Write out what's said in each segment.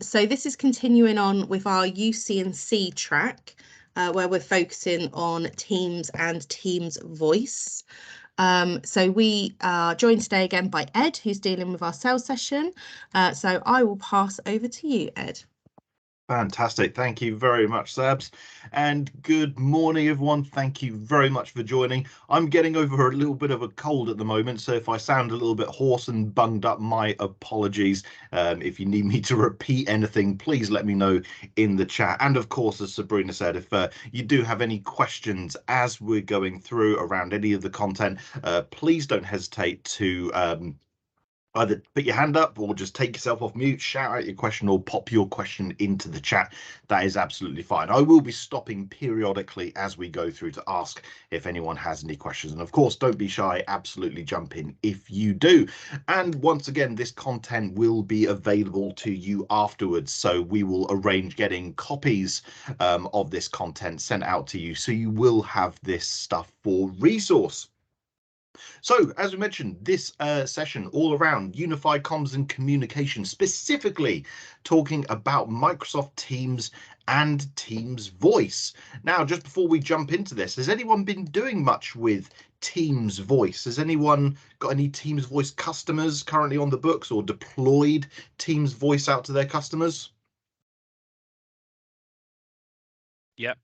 So this is continuing on with our UC&C track, where we're focusing on Teams and Teams voice. So we are joined today again by Ed, who's dealing with our sales session. So I will pass over to you, Ed. Fantastic. Thank you very much, Sabs. And good morning, everyone. Thank you very much for joining. I'm getting over a little bit of a cold at the moment, so if I sound a little bit hoarse and bunged up, my apologies. If you need me to repeat anything, please let me know in the chat. And of course, as Sabrina said, if you do have any questions as we're going through around any of the content, please don't hesitate to either put your hand up or just take yourself off mute, shout out your question or pop your question into the chat. That is absolutely fine. I will be stopping periodically as we go through to ask if anyone has any questions. And of course, don't be shy, absolutely jump in if you do. And once again, this content will be available to you afterwards. So we will arrange getting copies of this content sent out to you. So you will have this stuff for resource. So, as we mentioned, this session all around unified comms and communication, specifically talking about Microsoft Teams and Teams Voice. Now, just before we jump into this, has anyone been doing much with Teams Voice? Has anyone got any Teams Voice customers currently on the books or deployed Teams Voice out to their customers? Yep.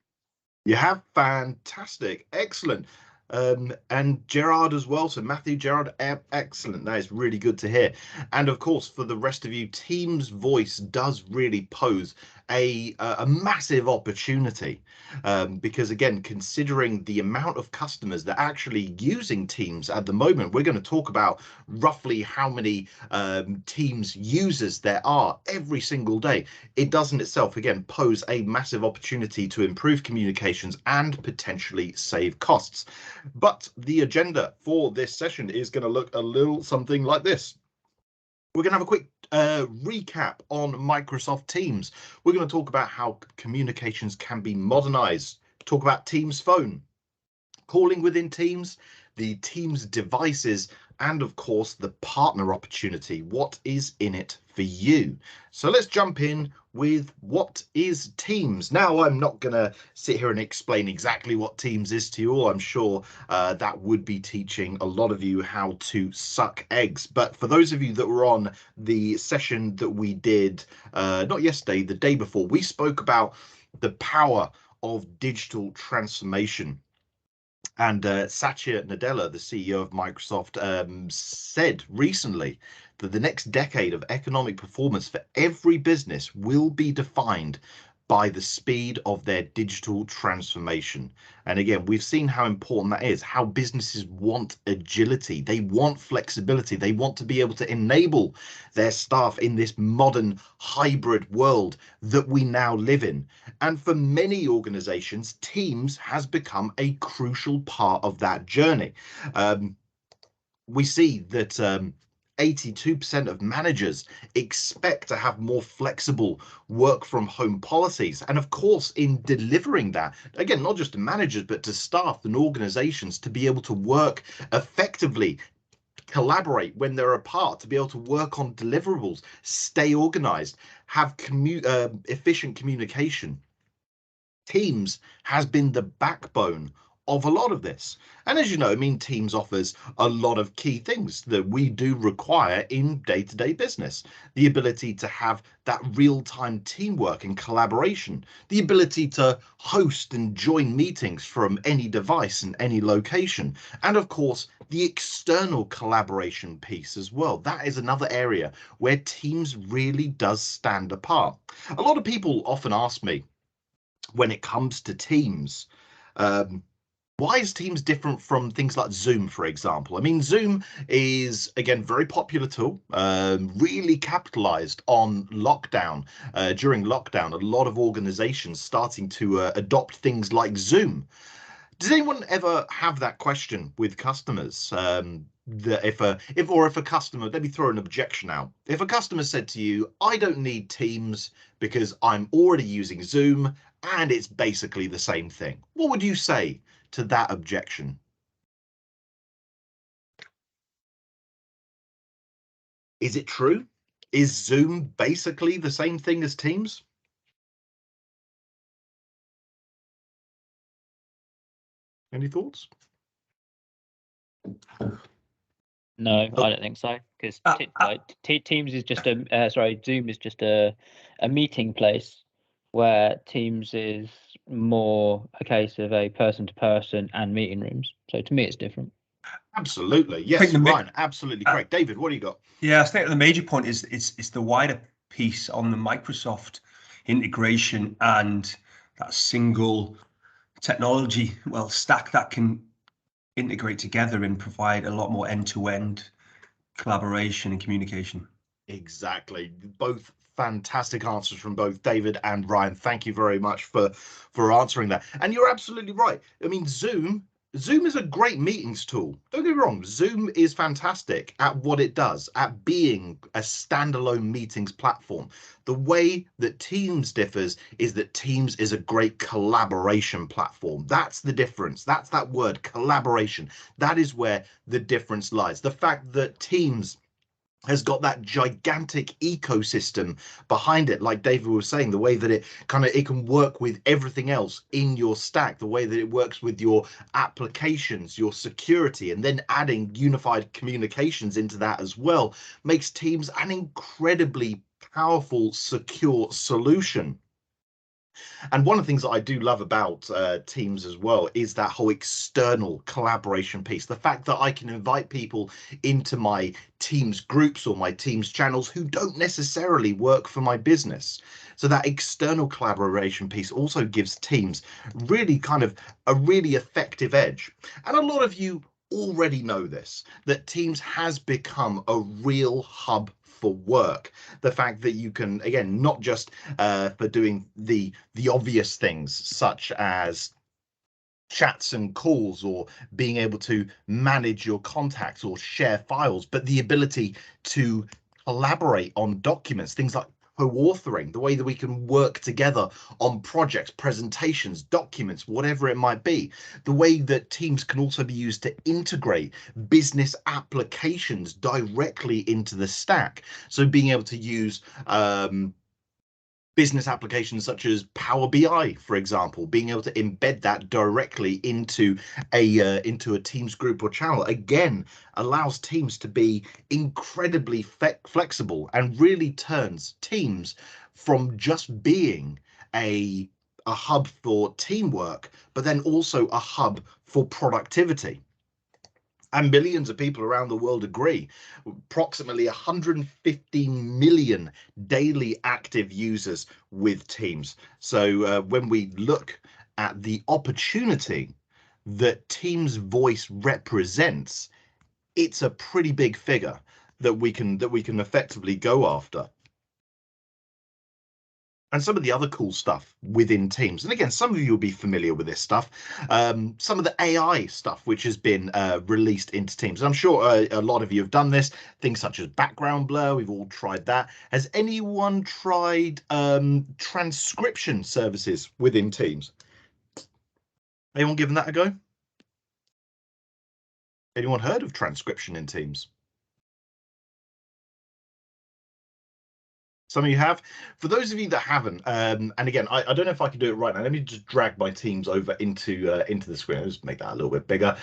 You have? Fantastic. Excellent. And Gerard as well. So Matthew, Gerard, excellent. That is really good to hear. And of course, for the rest of you, Teams Voice does really pose a massive opportunity because, again, considering the amount of customers that are actually using Teams at the moment, we're going to talk about roughly how many Teams users there are every single day. It does in itself, again, pose a massive opportunity to improve communications and potentially save costs. But the agenda for this session is going to look a little something like this. We're going to have a quick recap on Microsoft Teams. We're going to talk about how communications can be modernized, talk about Teams Phone, calling within Teams, the Teams devices, and of course the partner opportunity. What is in it for you? So let's jump in with what is Teams. Now, I'm not going to sit here and explain exactly what Teams is to you all. I'm sure that would be teaching a lot of you how to suck eggs. But for those of you that were on the session that we did, not yesterday, the day before, we spoke about the power of digital transformation. And Satya Nadella, the CEO of Microsoft, said recently that the next decade of economic performance for every business will be defined by the speed of their digital transformation. And again, we've seen how important that is, how businesses want agility, they want flexibility, they want to be able to enable their staff in this modern hybrid world that we now live in. And for many organizations, Teams has become a crucial part of that journey. We see that 82% of managers expect to have more flexible work from home policies. And of course, in delivering that, again, not just to managers, but to staff and organizations to be able to work effectively, collaborate when they're apart, to be able to work on deliverables, stay organized, have efficient communication. Teams has been the backbone of a lot of this. And as you know, I mean, Teams offers a lot of key things that we do require in day-to-day business. The ability to have that real-time teamwork and collaboration, the ability to host and join meetings from any device and any location, and of course, the external collaboration piece as well. That is another area where Teams really does stand apart. A lot of people often ask me, when it comes to Teams, why is Teams different from things like Zoom, for example? I mean, Zoom is, again, very popular tool, really capitalized on lockdown. During lockdown, a lot of organizations starting to adopt things like Zoom. Does anyone ever have that question with customers? That if a customer, let me throw an objection out. If a customer said to you, I don't need Teams because I'm already using Zoom and it's basically the same thing, what would you say to that objection? Is it true? Is Zoom basically the same thing as Teams? Any thoughts? No, I don't think so, because Teams is just Zoom is just a meeting place, where Teams is more a case of a person-to-person and meeting rooms. So to me, it's different. Absolutely, yes, Ryan, absolutely correct. David, what do you got? Yeah, I think the major point is it's the wider piece on the Microsoft integration and that single technology stack that can integrate together and provide a lot more end-to-end collaboration and communication. Exactly. Both fantastic answers from both David and Ryan. Thank you very much for answering that. And you're absolutely right. I mean, Zoom is a great meetings tool. Don't get me wrong. Zoom is fantastic at what it does, at being a standalone meetings platform. The way that Teams differs is that Teams is a great collaboration platform. That's the difference. That's that word, collaboration. That is where the difference lies. The fact that Teams has got that gigantic ecosystem behind it, like David was saying, the way that it can work with everything else in your stack, the way that it works with your applications, your security, and then adding unified communications into that as well, makes Teams an incredibly powerful, secure solution. And one of the things that I do love about Teams as well is that whole external collaboration piece. The fact that I can invite people into my Teams groups or my Teams channels who don't necessarily work for my business. So that external collaboration piece also gives Teams really a really effective edge. And a lot of you already know this, that Teams has become a real hub for work. The fact that you can, again, not just for doing the obvious things such as chats and calls or being able to manage your contacts or share files, but the ability to collaborate on documents, things like co-authoring, the way that we can work together on projects, presentations, documents, whatever it might be. The way that Teams can also be used to integrate business applications directly into the stack. So being able to use business applications such as Power BI, for example, being able to embed that directly into a Teams group or channel, again, allows Teams to be incredibly flexible and really turns Teams from just being a hub for teamwork, but then also a hub for productivity. And millions of people around the world agree. Approximately 115 million daily active users with Teams. So when we look at the opportunity that Teams voice represents, it's a pretty big figure that we can effectively go after. And some of the other cool stuff within Teams, and again, some of you will be familiar with this stuff, some of the AI stuff which has been released into Teams. And I'm sure a lot of you have done this, things such as background blur, we've all tried that. Has anyone tried transcription services within Teams? Anyone given that a go? Anyone heard of transcription in Teams? Some of you have. For those of you that haven't, and again, I don't know if I can do it right now. Let me just drag my Teams over into the screen. I'll just make that a little bit bigger.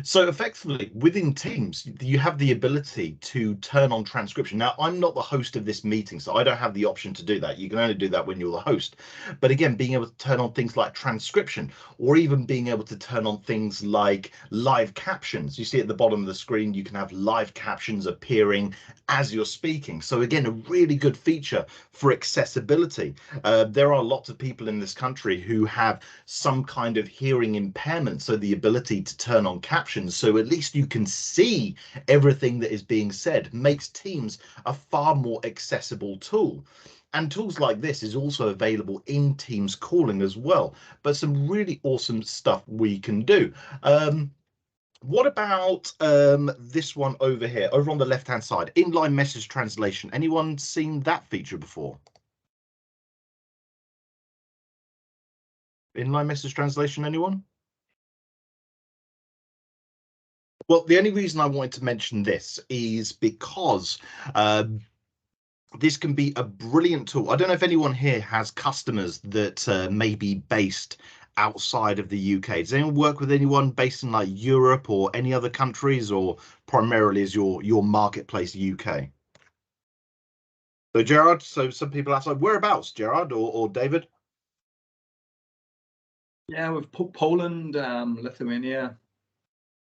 So effectively, within Teams, you have the ability to turn on transcription. Now, I'm not the host of this meeting, so I don't have the option to do that. You can only do that when you're the host. But again, being able to turn on things like transcription, or even being able to turn on things like live captions. You see at the bottom of the screen, you can have live captions appearing as you're speaking. So again, a really good feature for accessibility. There are lots of people in this country who have some kind of hearing impairment, so the ability to turn on captions, so at least you can see everything that is being said, makes Teams a far more accessible tool. And tools like this is also available in Teams calling as well, but some really awesome stuff we can do. What about this one over here, over on the left-hand side, inline message translation? Anyone seen that feature before? Inline message translation, anyone? Well, the only reason I wanted to mention this is because this can be a brilliant tool. I don't know if anyone here has customers that may be based outside of the UK. Does anyone work with anyone based in like Europe or any other countries, or primarily is your marketplace UK? So Gerard, so some people outside, whereabouts, Gerard or David? Yeah, with Poland, Lithuania.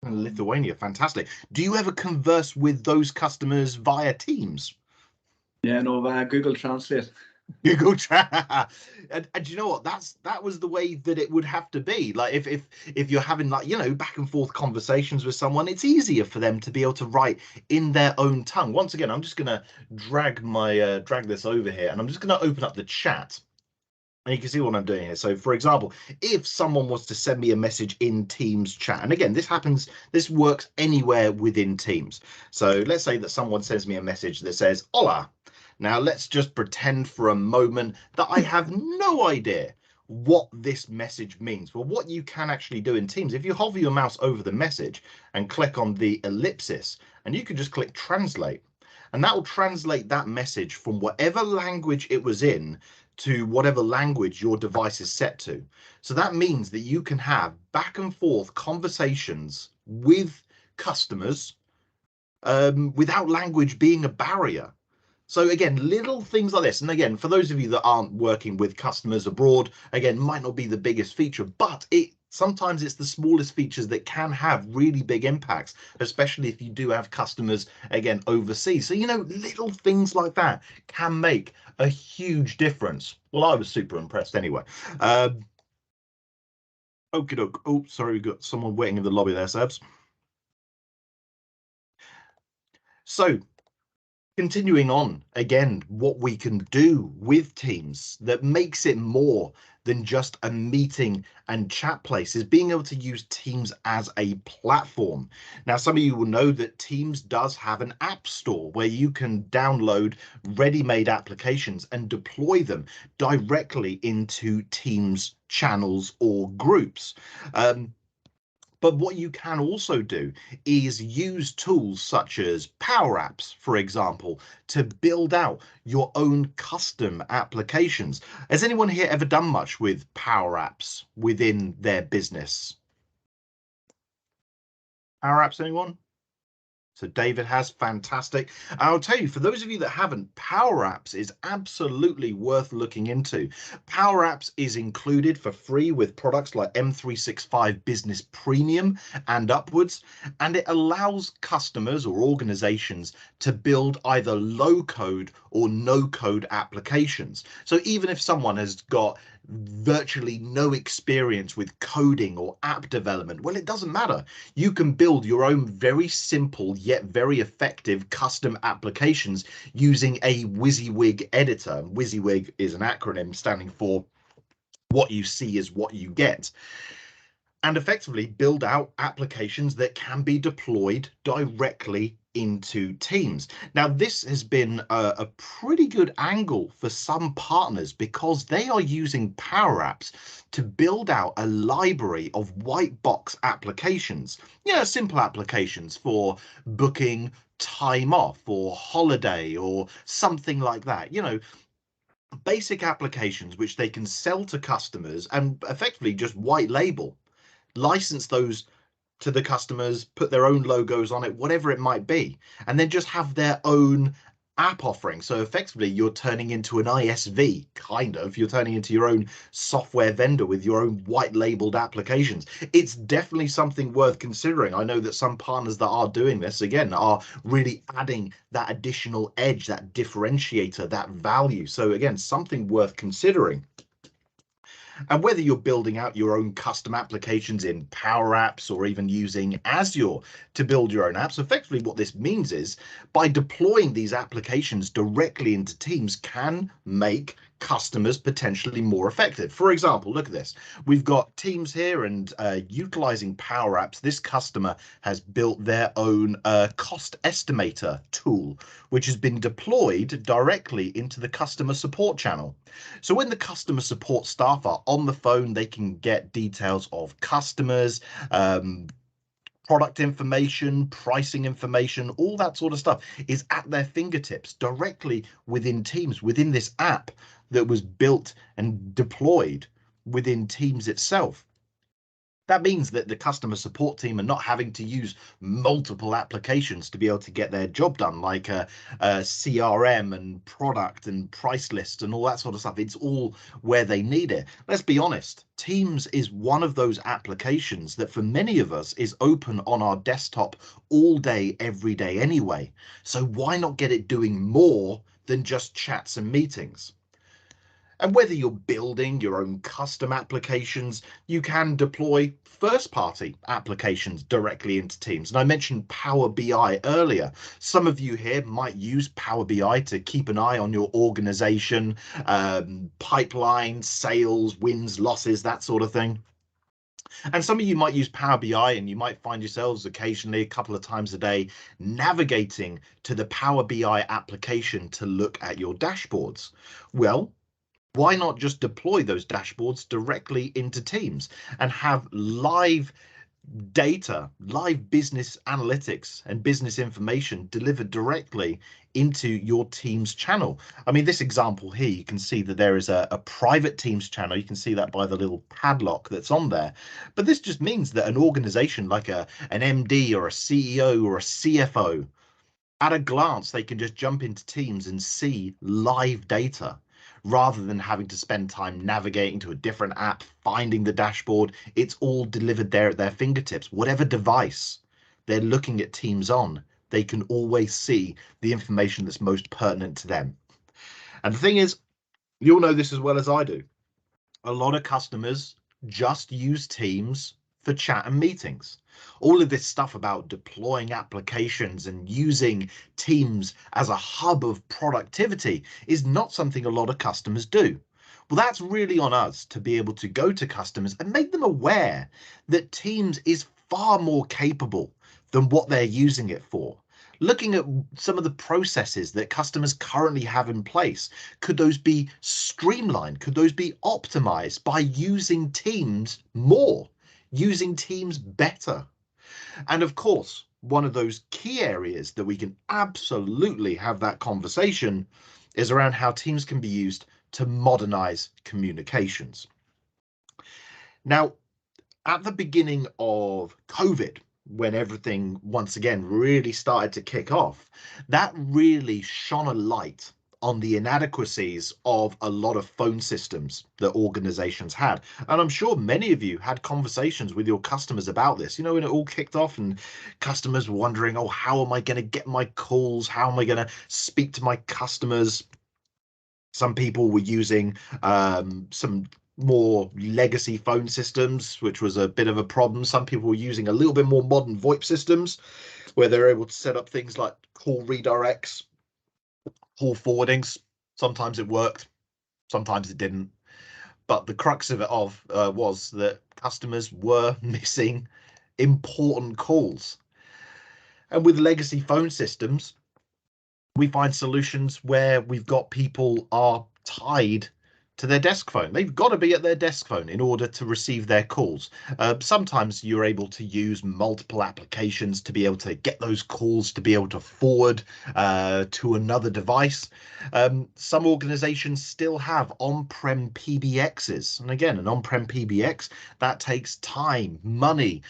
Lithuania, fantastic. Do you ever converse with those customers via Teams? Yeah, no, via Google Translate. Google and you know what, that was the way that it would have to be. Like if you're having, like, you know, back and forth conversations with someone, it's easier for them to be able to write in their own tongue. Once again, I'm just gonna drag this over here, and I'm just gonna open up the chat. And you can see what I'm doing here. So, for example, if someone was to send me a message in Teams chat, and again, this works anywhere within Teams. So let's say that someone sends me a message that says, "Hola." Now, let's just pretend for a moment that I have no idea what this message means. Well, what you can actually do in Teams, if you hover your mouse over the message and click on the ellipsis, and you can just click translate, and that will translate that message from whatever language it was in to whatever language your device is set to. So that means that you can have back and forth conversations with customers without language being a barrier. So again, little things like this. And again, for those of you that aren't working with customers abroad, again, might not be the biggest feature, but sometimes it's the smallest features that can have really big impacts, especially if you do have customers, again, overseas. So, you know, little things like that can make a huge difference. Well, I was super impressed anyway. Okie doke. Oh, sorry, we got someone waiting in the lobby there, Sebs. So, continuing on, again, what we can do with Teams that makes it more than just a meeting and chat place is being able to use Teams as a platform. Now, some of you will know that Teams does have an app store where you can download ready-made applications and deploy them directly into Teams channels or groups. But what you can also do is use tools such as Power Apps, for example, to build out your own custom applications. Has anyone here ever done much with Power Apps within their business? Power Apps, anyone? So David has, fantastic. I'll tell you, for those of you that haven't, Power Apps is absolutely worth looking into. Power Apps is included for free with products like M365 Business Premium and upwards, and it allows customers or organizations to build either low code or no code applications. So even if someone has got virtually no experience with coding or app development, well, it doesn't matter. You can build your own very simple yet very effective custom applications using a WYSIWYG editor. WYSIWYG is an acronym standing for what you see is what you get, and effectively build out applications that can be deployed directly into Teams. Now, this has been a pretty good angle for some partners because they are using Power Apps to build out a library of white box applications, simple applications for booking time off or holiday or something like that, basic applications which they can sell to customers and effectively just white label, license those to the customers, put their own logos on it, whatever it might be, and then just have their own app offering. So effectively you're turning into an ISV, kind of. You're turning into your own software vendor with your own white labeled applications. It's definitely something worth considering. I know that some partners that are doing this, again, are really adding that additional edge, that differentiator, that value. So again, something worth considering. And whether you're building out your own custom applications in Power Apps or even using Azure to build your own apps, effectively what this means is by deploying these applications directly into Teams can make customers potentially more effective. For example, look at this. We've got Teams here, and utilizing Power Apps, this customer has built their own cost estimator tool, which has been deployed directly into the customer support channel. So when the customer support staff are on the phone, they can get details of customers, product information, pricing information, all that sort of stuff is at their fingertips directly within Teams, within this app that was built and deployed within Teams itself. That means that the customer support team are not having to use multiple applications to be able to get their job done, like a CRM and product and price list and all that sort of stuff. It's all where they need it. Let's be honest, Teams is one of those applications that for many of us is open on our desktop all day, every day anyway. So why not get it doing more than just chats and meetings? And whether you're building your own custom applications, you can deploy first-party applications directly into Teams. And I mentioned Power BI earlier. Some of you here might use Power BI to keep an eye on your organization, pipeline, sales, wins, losses, that sort of thing. And some of you might use Power BI and you might find yourselves occasionally, a couple of times a day, navigating to the Power BI application to look at your dashboards. Well, why not just deploy those dashboards directly into Teams and have live data, live business analytics and business information delivered directly into your Teams channel? I mean, this example here, you can see that there is a private Teams channel. You can see that by the little padlock that's on there. But this just means that an organization like an MD or a CEO or a CFO, at a glance, they can just jump into Teams and see live data, rather than having to spend time navigating to a different app, finding the dashboard. It's all delivered there at their fingertips. Whatever device they're looking at Teams on, they can always see the information that's most pertinent to them. And the thing is, you'll know this as well as I do, a lot of customers just use Teams for chat and meetings. All of this stuff about deploying applications and using Teams as a hub of productivity is not something a lot of customers do. Well, that's really on us to be able to go to customers and make them aware that Teams is far more capable than what they're using it for. Looking at some of the processes that customers currently have in place, could those be streamlined? Could those be optimized by using Teams more, using Teams better? And of course, one of those key areas that we can absolutely have that conversation is around how Teams can be used to modernize communications. Now, at the beginning of COVID, when everything once again really started to kick off, that really shone a light on the inadequacies of a lot of phone systems that organizations had. And I'm sure many of you had conversations with your customers about this, you know, when it all kicked off and customers were wondering, oh, how am I going to get my calls? How am I going to speak to my customers? Some people were using some more legacy phone systems, which was a bit of a problem. Some people were using a little bit more modern VoIP systems where they're able to set up things like call redirects, call forwardings. Sometimes it worked, sometimes it didn't. But the crux of it was that customers were missing important calls. And with legacy phone systems, we find solutions where we've got people are tied to their desk phone. They've got to be at their desk phone in order to receive their calls. Sometimes you're able to use multiple applications to be able to get those calls to be able to forward to another device. Some organizations still have on-prem PBXs. And again, an on-prem PBX, that takes time, money,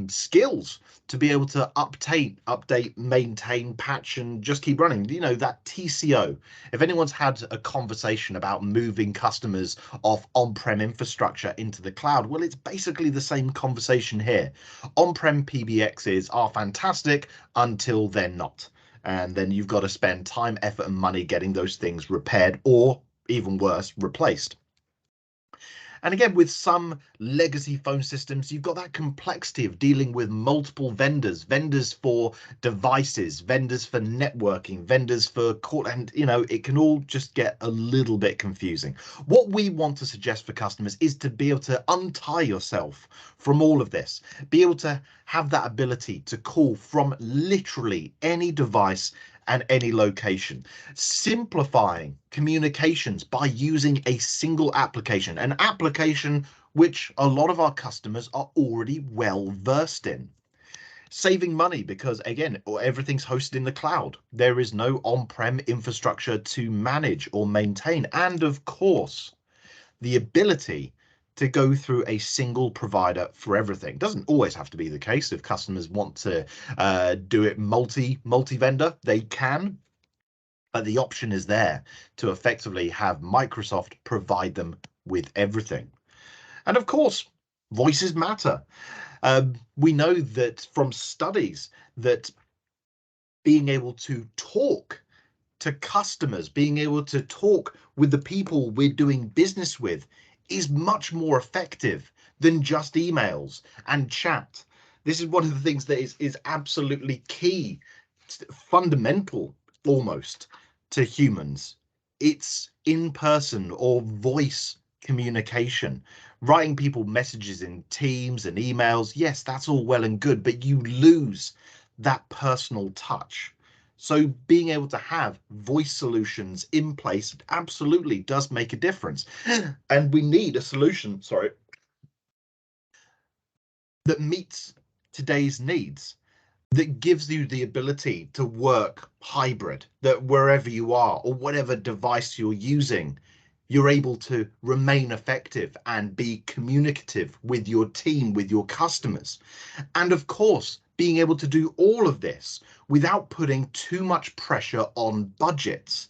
skills to be able to update, maintain, patch, and just keep running. You know, that TCO. If anyone's had a conversation about moving customers off on-prem infrastructure into the cloud, well, it's basically the same conversation here. On-prem PBXs are fantastic until they're not. And then you've got to spend time, effort, and money getting those things repaired, or even worse, replaced. And again, with some legacy phone systems, you've got that complexity of dealing with multiple vendors, vendors for devices, vendors for networking, vendors for call, and you know, it can all just get a little bit confusing. What we want to suggest for customers is to be able to untie yourself from all of this, be able to have that ability to call from literally any device and any location, simplifying communications by using a single application, an application which a lot of our customers are already well versed in. Saving money because, again, everything's hosted in the cloud. There is no on-prem infrastructure to manage or maintain. And of course, the ability to go through a single provider for everything. Doesn't always have to be the case. If customers want to do it multi-vendor, they can. But the option is there to effectively have Microsoft provide them with everything. And of course, voices matter. We know that from studies that being able to talk to customers, being able to talk with the people we're doing business with is much more effective than just emails and chat. This is one of the things that is absolutely key, fundamental almost to humans. It's in-person or voice communication. Writing people messages in Teams and emails, yes, that's all well and good, but you lose that personal touch. So being able to have voice solutions in place absolutely does make a difference. And we need a solution, that meets today's needs, that gives you the ability to work hybrid, that wherever you are or whatever device you're using, you're able to remain effective and be communicative with your team, with your customers. And of course, being able to do all of this without putting too much pressure on budgets.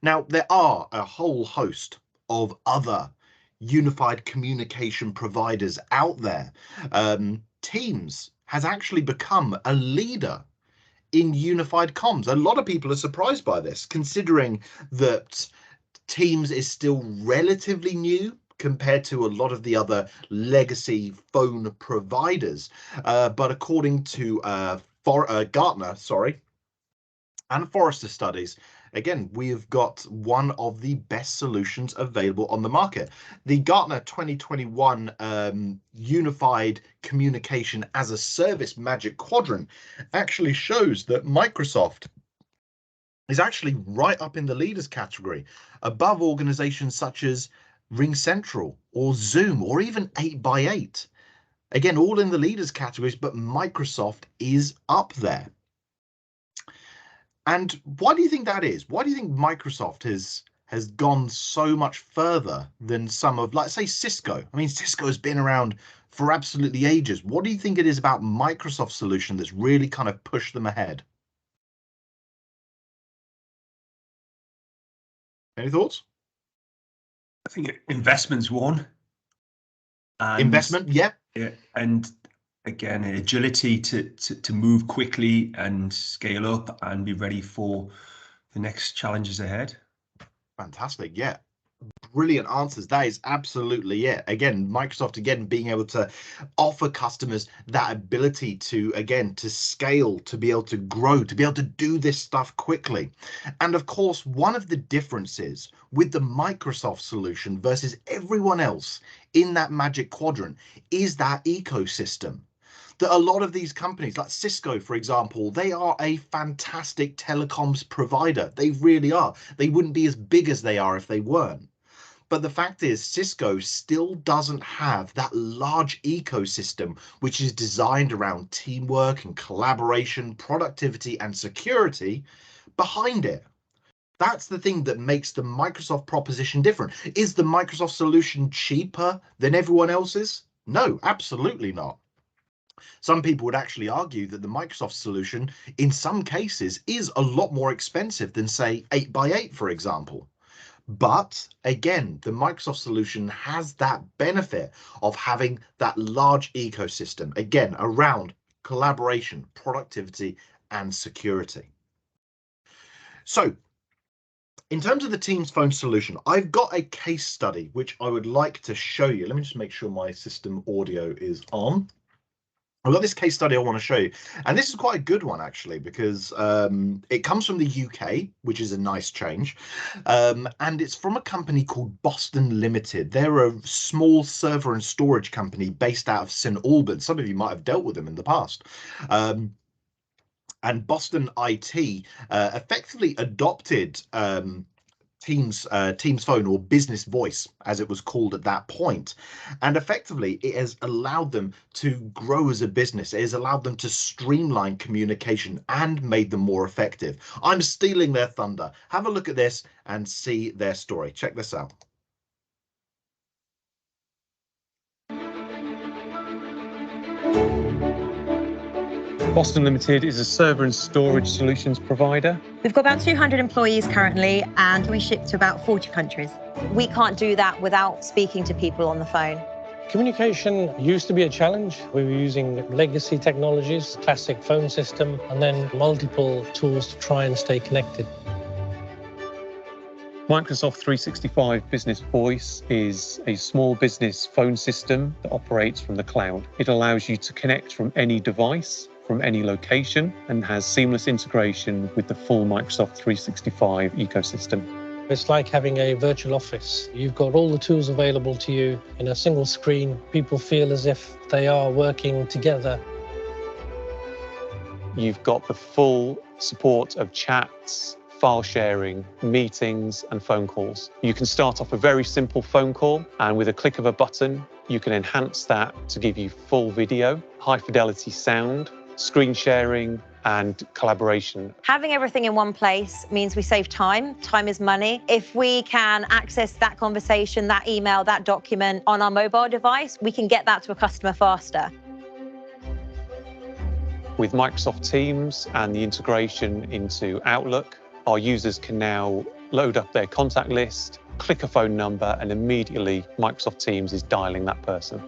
Now, there are a whole host of other unified communication providers out there. Teams has actually become a leader in unified comms. A lot of people are surprised by this, considering that Teams is still relatively new compared to a lot of the other legacy phone providers. But according to Gartner, and Forrester studies, again, we have got one of the best solutions available on the market. The Gartner 2021 Unified Communication as a Service Magic Quadrant actually shows that Microsoft is actually right up in the leaders category, above organizations such as RingCentral or Zoom or even 8x8. Again, all in the leaders categories, but Microsoft is up there. And why do you think that is? Why do you think Microsoft has gone so much further than some of, like, say, Cisco? I mean, Cisco has been around for absolutely ages. What do you think it is about Microsoft's solution that's really kind of pushed them ahead? Any thoughts? I think investment's one. And, investment, yeah. And again, agility to move quickly and scale up and be ready for the next challenges ahead. Fantastic, yeah. Brilliant answers. That is absolutely it. Again, Microsoft, again, being able to offer customers that ability to, again, to scale, to be able to grow, to be able to do this stuff quickly. And of course, one of the differences with the Microsoft solution versus everyone else in that Magic Quadrant is that ecosystem. That a lot of these companies, like Cisco, for example, they are a fantastic telecoms provider. They really are. They wouldn't be as big as they are if they weren't. But the fact is, Cisco still doesn't have that large ecosystem, which is designed around teamwork and collaboration, productivity and security behind it. That's the thing that makes the Microsoft proposition different. Is the Microsoft solution cheaper than everyone else's? No, absolutely not. Some people would actually argue that the Microsoft solution, in some cases, is a lot more expensive than, say, 8x8, for example. But again, the Microsoft solution has that benefit of having that large ecosystem, again, around collaboration, productivity, and security. So in terms of the Teams phone solution, I've got a case study which I would like to show you. Let me just make sure my system audio is on. I've got this case study I want to show you, and this is quite a good one actually, because it comes from the UK, which is a nice change, and it's from a company called Boston Limited. They're a small server and storage company based out of St Albans. Some of you might have dealt with them in the past. And Boston IT effectively adopted Teams phone, or business voice as it was called at that point. And effectively it has allowed them to grow as a business. It has allowed them to streamline communication and made them more effective. I'm stealing their thunder. Have a look at this and see their story. Check this out. Boston Limited is a server and storage solutions provider. We've got about 200 employees currently, and we ship to about 40 countries. We can't do that without speaking to people on the phone. Communication used to be a challenge. We were using legacy technologies, classic phone system, and then multiple tools to try and stay connected. Microsoft 365 Business Voice is a small business phone system that operates from the cloud. It allows you to connect from any device, from any location, and has seamless integration with the full Microsoft 365 ecosystem. It's like having a virtual office. You've got all the tools available to you in a single screen. People feel as if they are working together. You've got the full support of chats, file sharing, meetings, and phone calls. You can start off a very simple phone call, and with a click of a button, you can enhance that to give you full video, high fidelity sound, screen sharing, and collaboration. Having everything in one place means we save time. Time is money. If we can access that conversation, that email, that document on our mobile device, we can get that to a customer faster. With Microsoft Teams and the integration into Outlook, our users can now load up their contact list, click a phone number, and immediately Microsoft Teams is dialing that person.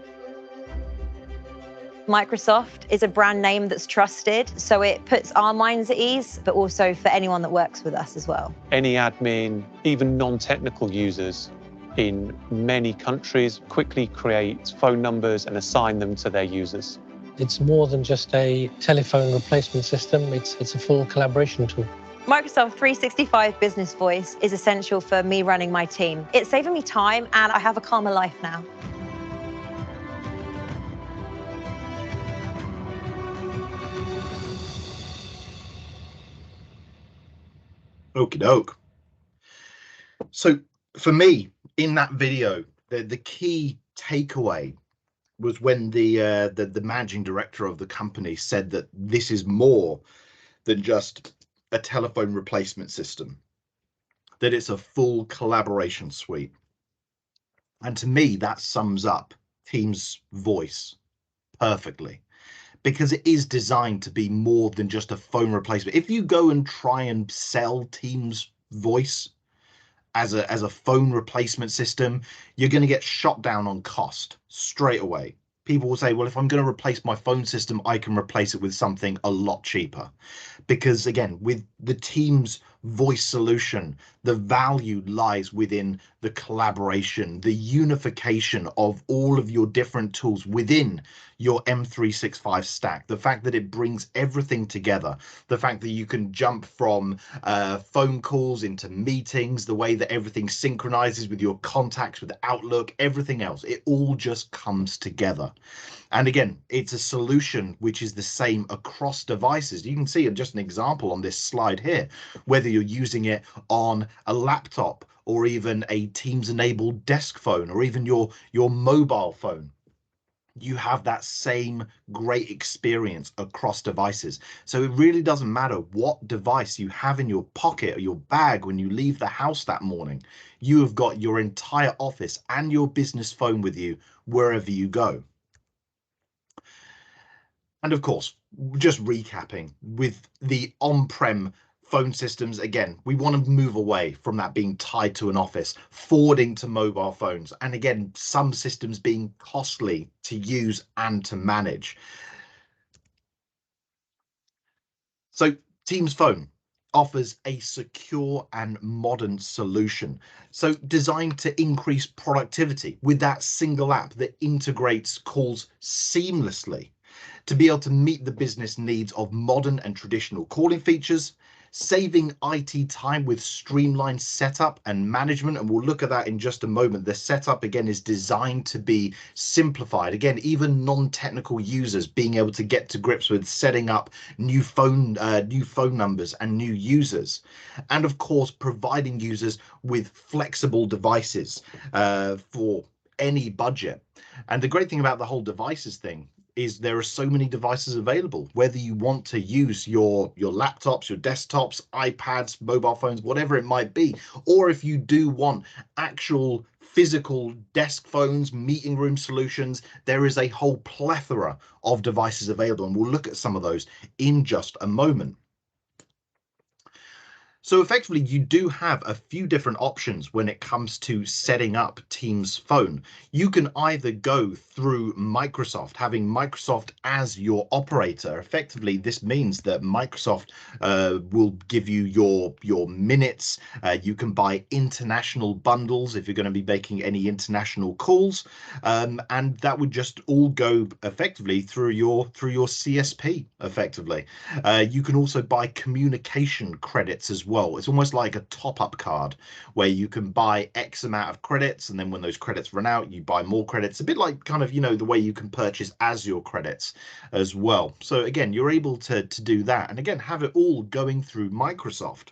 Microsoft is a brand name that's trusted, so it puts our minds at ease, but also for anyone that works with us as well. Any admin, even non-technical users in many countries quickly create phone numbers and assign them to their users. It's more than just a telephone replacement system. It's a full collaboration tool. Microsoft 365 Business Voice is essential for me running my team. It's saving me time, and I have a calmer life now. Okie doke. So for me, in that video, the key takeaway was when the managing director of the company said that this is more than just a telephone replacement system, that it's a full collaboration suite. And to me, that sums up Teams Voice perfectly, because it is designed to be more than just a phone replacement. If you go and try and sell Teams Voice as a phone replacement system, you're going to get shot down on cost straight away. People will say, well, if I'm going to replace my phone system, I can replace it with something a lot cheaper. Because again, with the Teams Voice solution, the value lies within the collaboration, the unification of all of your different tools within your M365 stack, the fact that it brings everything together, the fact that you can jump from phone calls into meetings, the way that everything synchronizes with your contacts, with Outlook, everything else, it all just comes together. And again, it's a solution which is the same across devices. You can see just an example on this slide here, whether you're using it on a laptop or even a Teams-enabled desk phone or even your mobile phone. You have that same great experience across devices. So it really doesn't matter what device you have in your pocket or your bag when you leave the house that morning. You have got your entire office and your business phone with you wherever you go. And of course, just recapping with the on-prem phone systems, again, we want to move away from that being tied to an office, forwarding to mobile phones. And again, some systems being costly to use and to manage. So Teams Phone offers a secure and modern solution. So designed to increase productivity with that single app that integrates calls seamlessly, to be able to meet the business needs of modern and traditional calling features, saving IT time with streamlined setup and management, and we'll look at that in just a moment. The setup again is designed to be simplified. Again, even non-technical users being able to get to grips with setting up new phone numbers and new users, and of course providing users with flexible devices for any budget. And the great thing about the whole devices thing is there are so many devices available, whether you want to use your laptops, your desktops, iPads, mobile phones, whatever it might be, or if you do want actual physical desk phones, meeting room solutions, there is a whole plethora of devices available, and we'll look at some of those in just a moment. So effectively, you do have a few different options when it comes to setting up Teams Phone. You can either go through Microsoft, having Microsoft as your operator. Effectively, this means that Microsoft will give you your minutes. You can buy international bundles if you're going to be making any international calls, and that would just all go effectively through your CSP. Effectively, you can also buy communication credits as well. It's almost like a top-up card where you can buy X amount of credits, and then when those credits run out, you buy more credits. A bit like kind of, you know, the way you can purchase Azure credits as well. So again, you're able to do that, and again, have it all going through Microsoft.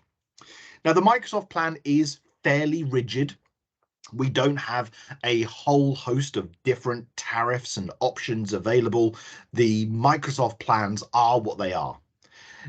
Now, the Microsoft plan is fairly rigid. We don't have a whole host of different tariffs and options available. The Microsoft plans are what they are.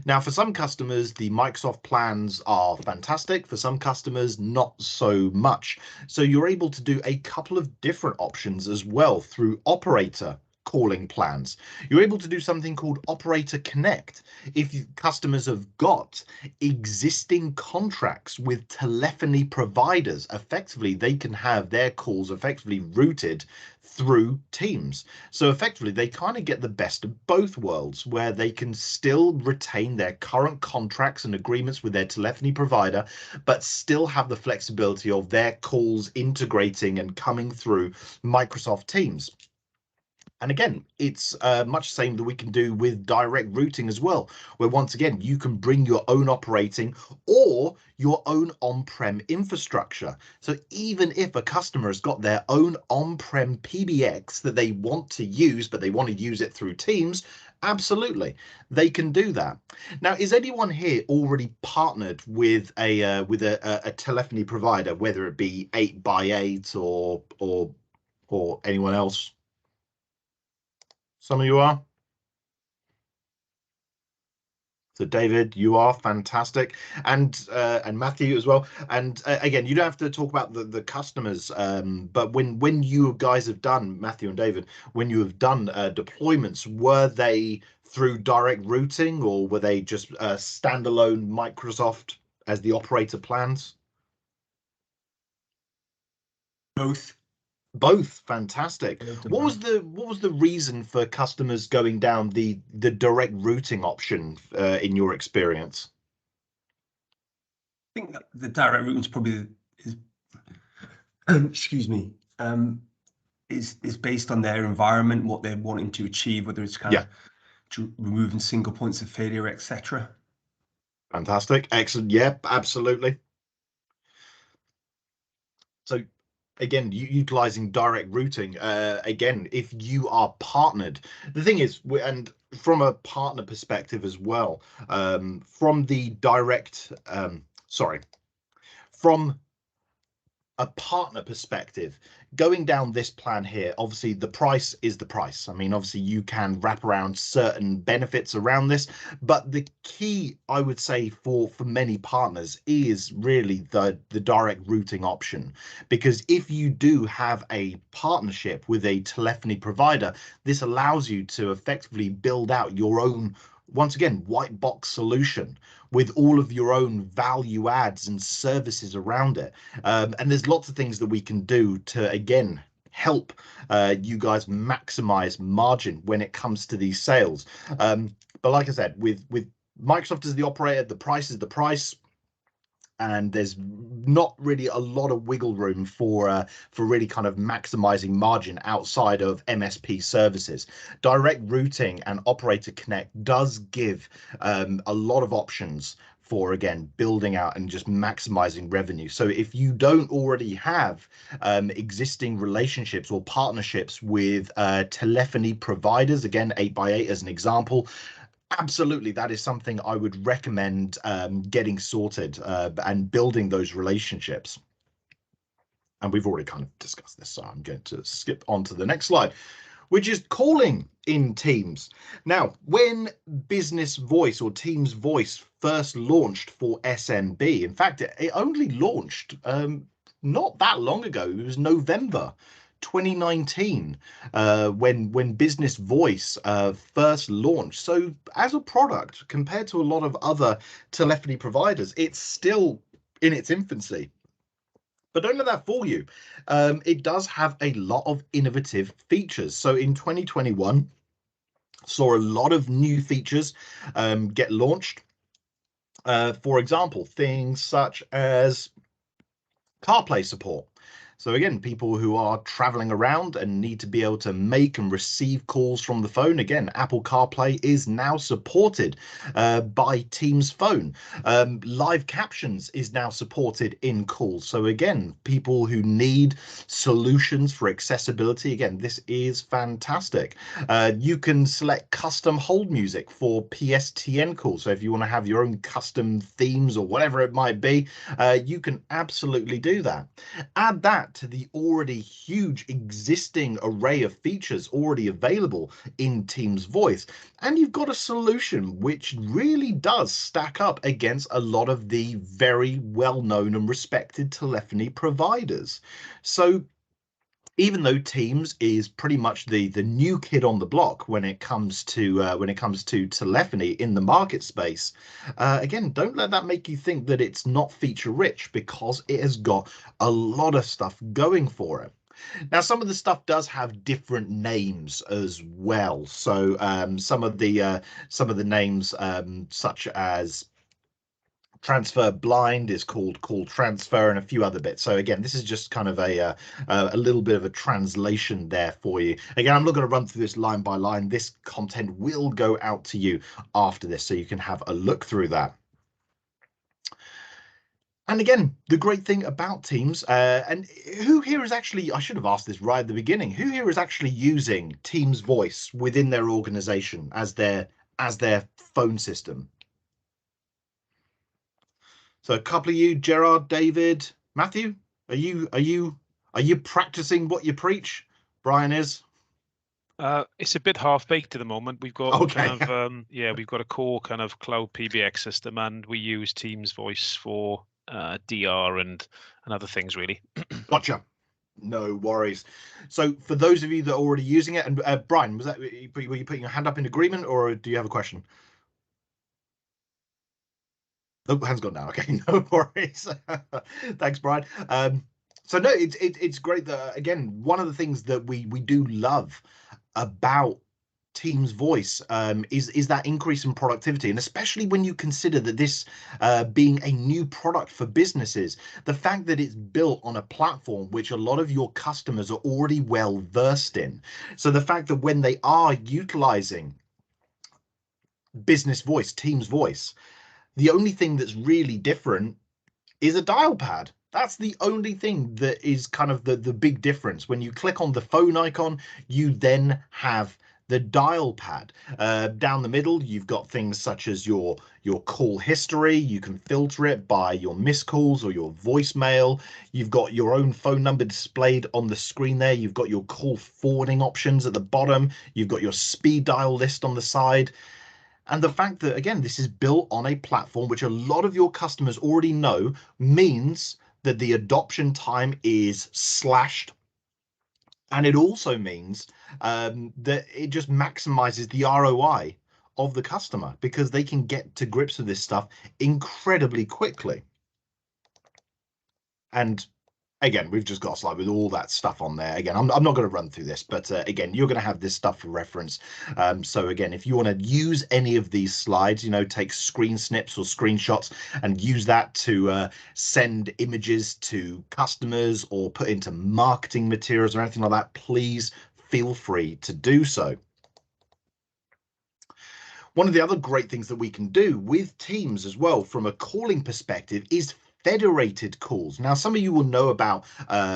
Now, for some customers, the Microsoft plans are fantastic. For some customers, not so much. So you're able to do a couple of different options as well through operator calling plans. You're able to do something called Operator Connect. If customers have got existing contracts with telephony providers, effectively they can have their calls effectively routed through Teams. So effectively they kind of get the best of both worlds, where they can still retain their current contracts and agreements with their telephony provider, but still have the flexibility of their calls integrating and coming through Microsoft Teams. And again, it's much the same that we can do with direct routing as well, where once again, you can bring your own operating or your own on-prem infrastructure. So even if a customer has got their own on-prem PBX that they want to use, but they want to use it through Teams, absolutely, they can do that. Now, is anyone here already partnered with a telephony provider, whether it be 8x8 or anyone else? Some of you are. So David, you are fantastic, and Matthew as well. And again, you don't have to talk about the customers, but when you guys have done, Matthew and David, when you have done deployments, were they through direct routing, or were they just standalone Microsoft as the operator plans? Both. Both, fantastic. What was the reason for customers going down the direct routing option in your experience? I think the direct routing is probably excuse me, is based on their environment, what they're wanting to achieve, whether it's kind of removing single points of failure, etc. Fantastic, excellent. Yep, absolutely. So again, utilizing direct routing, again, if you are partnered, the thing is, and from a partner perspective as well, from the direct, from a partner perspective, going down this plan here, obviously the price is the price. I mean, obviously you can wrap around certain benefits around this, but the key, I would say, for many partners is really the direct routing option. Because if you do have a partnership with a telephony provider, this allows you to effectively build out your own, once again, white box solution with all of your own value adds and services around it. And there's lots of things that we can do to, again, help you guys maximize margin when it comes to these sales. But like I said, with Microsoft as the operator, the price is the price. And there's not really a lot of wiggle room for really kind of maximizing margin outside of MSP services. Direct routing and Operator Connect does give a lot of options for, again, building out and just maximizing revenue. So if you don't already have existing relationships or partnerships with telephony providers, again, 8x8 as an example, absolutely, that is something I would recommend getting sorted and building those relationships. And we've already kind of discussed this, so I'm going to skip on to the next slide, which is calling in Teams. Now, when Business Voice or Teams Voice first launched for SMB, in fact, it only launched not that long ago. It was November 2019 when Business Voice first launched. So as a product, compared to a lot of other telephony providers, it's still in its infancy. But don't let that fool you. It does have a lot of innovative features. So in 2021, saw a lot of new features get launched. For example, things such as CarPlay support. So again, people who are traveling around and need to be able to make and receive calls from the phone. Again, Apple CarPlay is now supported by Teams Phone. Live captions is now supported in calls. So again, people who need solutions for accessibility, again, this is fantastic. You can select custom hold music for PSTN calls. So if you want to have your own custom themes or whatever it might be, you can absolutely do that. Add that to the already huge existing array of features already available in Teams Voice, and you've got a solution which really does stack up against a lot of the very well-known and respected telephony providers. So even though Teams is pretty much the new kid on the block when it comes to telephony in the market space, again, don't let that make you think that it's not feature rich, because it has got a lot of stuff going for it. Now, some of the stuff does have different names as well. So some of the names such as Transfer Blind is called Call Transfer, and a few other bits. So again, this is just kind of a little bit of a translation there for you. Again, I'm not going to run through this line by line. This content will go out to you after this, so you can have a look through that. And again, the great thing about Teams, and who here is actually, I should have asked this right at the beginning, who here is actually using Teams Voice within their organization as their phone system? So a couple of you, Gerard, David, Matthew, are you practicing what you preach? Brian is. It's a bit half-baked at the moment. We've got Okay. kind of we've got a core kind of cloud PBX system, and we use Teams Voice for DR and other things, really. Gotcha. No worries. So for those of you that are already using it, and Brian, were you putting your hand up in agreement, or do you have a question? Oh, hand's gone down. Okay, no worries. Thanks, Brian. So no, it's great that, again, one of the things that we do love about Teams Voice is that increase in productivity, and especially when you consider that this being a new product for businesses, the fact that it's built on a platform which a lot of your customers are already well versed in. So the fact that when they are utilizing Business Voice, Teams Voice, the only thing that's really different is a dial pad. That's the only thing that is kind of the big difference. When you click on the phone icon, you then have the dial pad. Down the middle, you've got things such as your call history. You can filter it by your missed calls or your voicemail. You've got your own phone number displayed on the screen there. You've got your call forwarding options at the bottom. You've got your speed dial list on the side. And the fact that, again, this is built on a platform which a lot of your customers already know means that the adoption time is slashed. And it also means that it just maximizes the ROI of the customer, because they can get to grips with this stuff incredibly quickly. And again, we've just got a slide with all that stuff on there. Again, I'm not going to run through this, but again, you're going to have this stuff for reference. So again, if you want to use any of these slides, take screen snips or screenshots and use that to send images to customers or put into marketing materials or anything like that, please feel free to do so. One of the other great things that we can do with Teams as well from a calling perspective is federated calls. Now, some of you will know about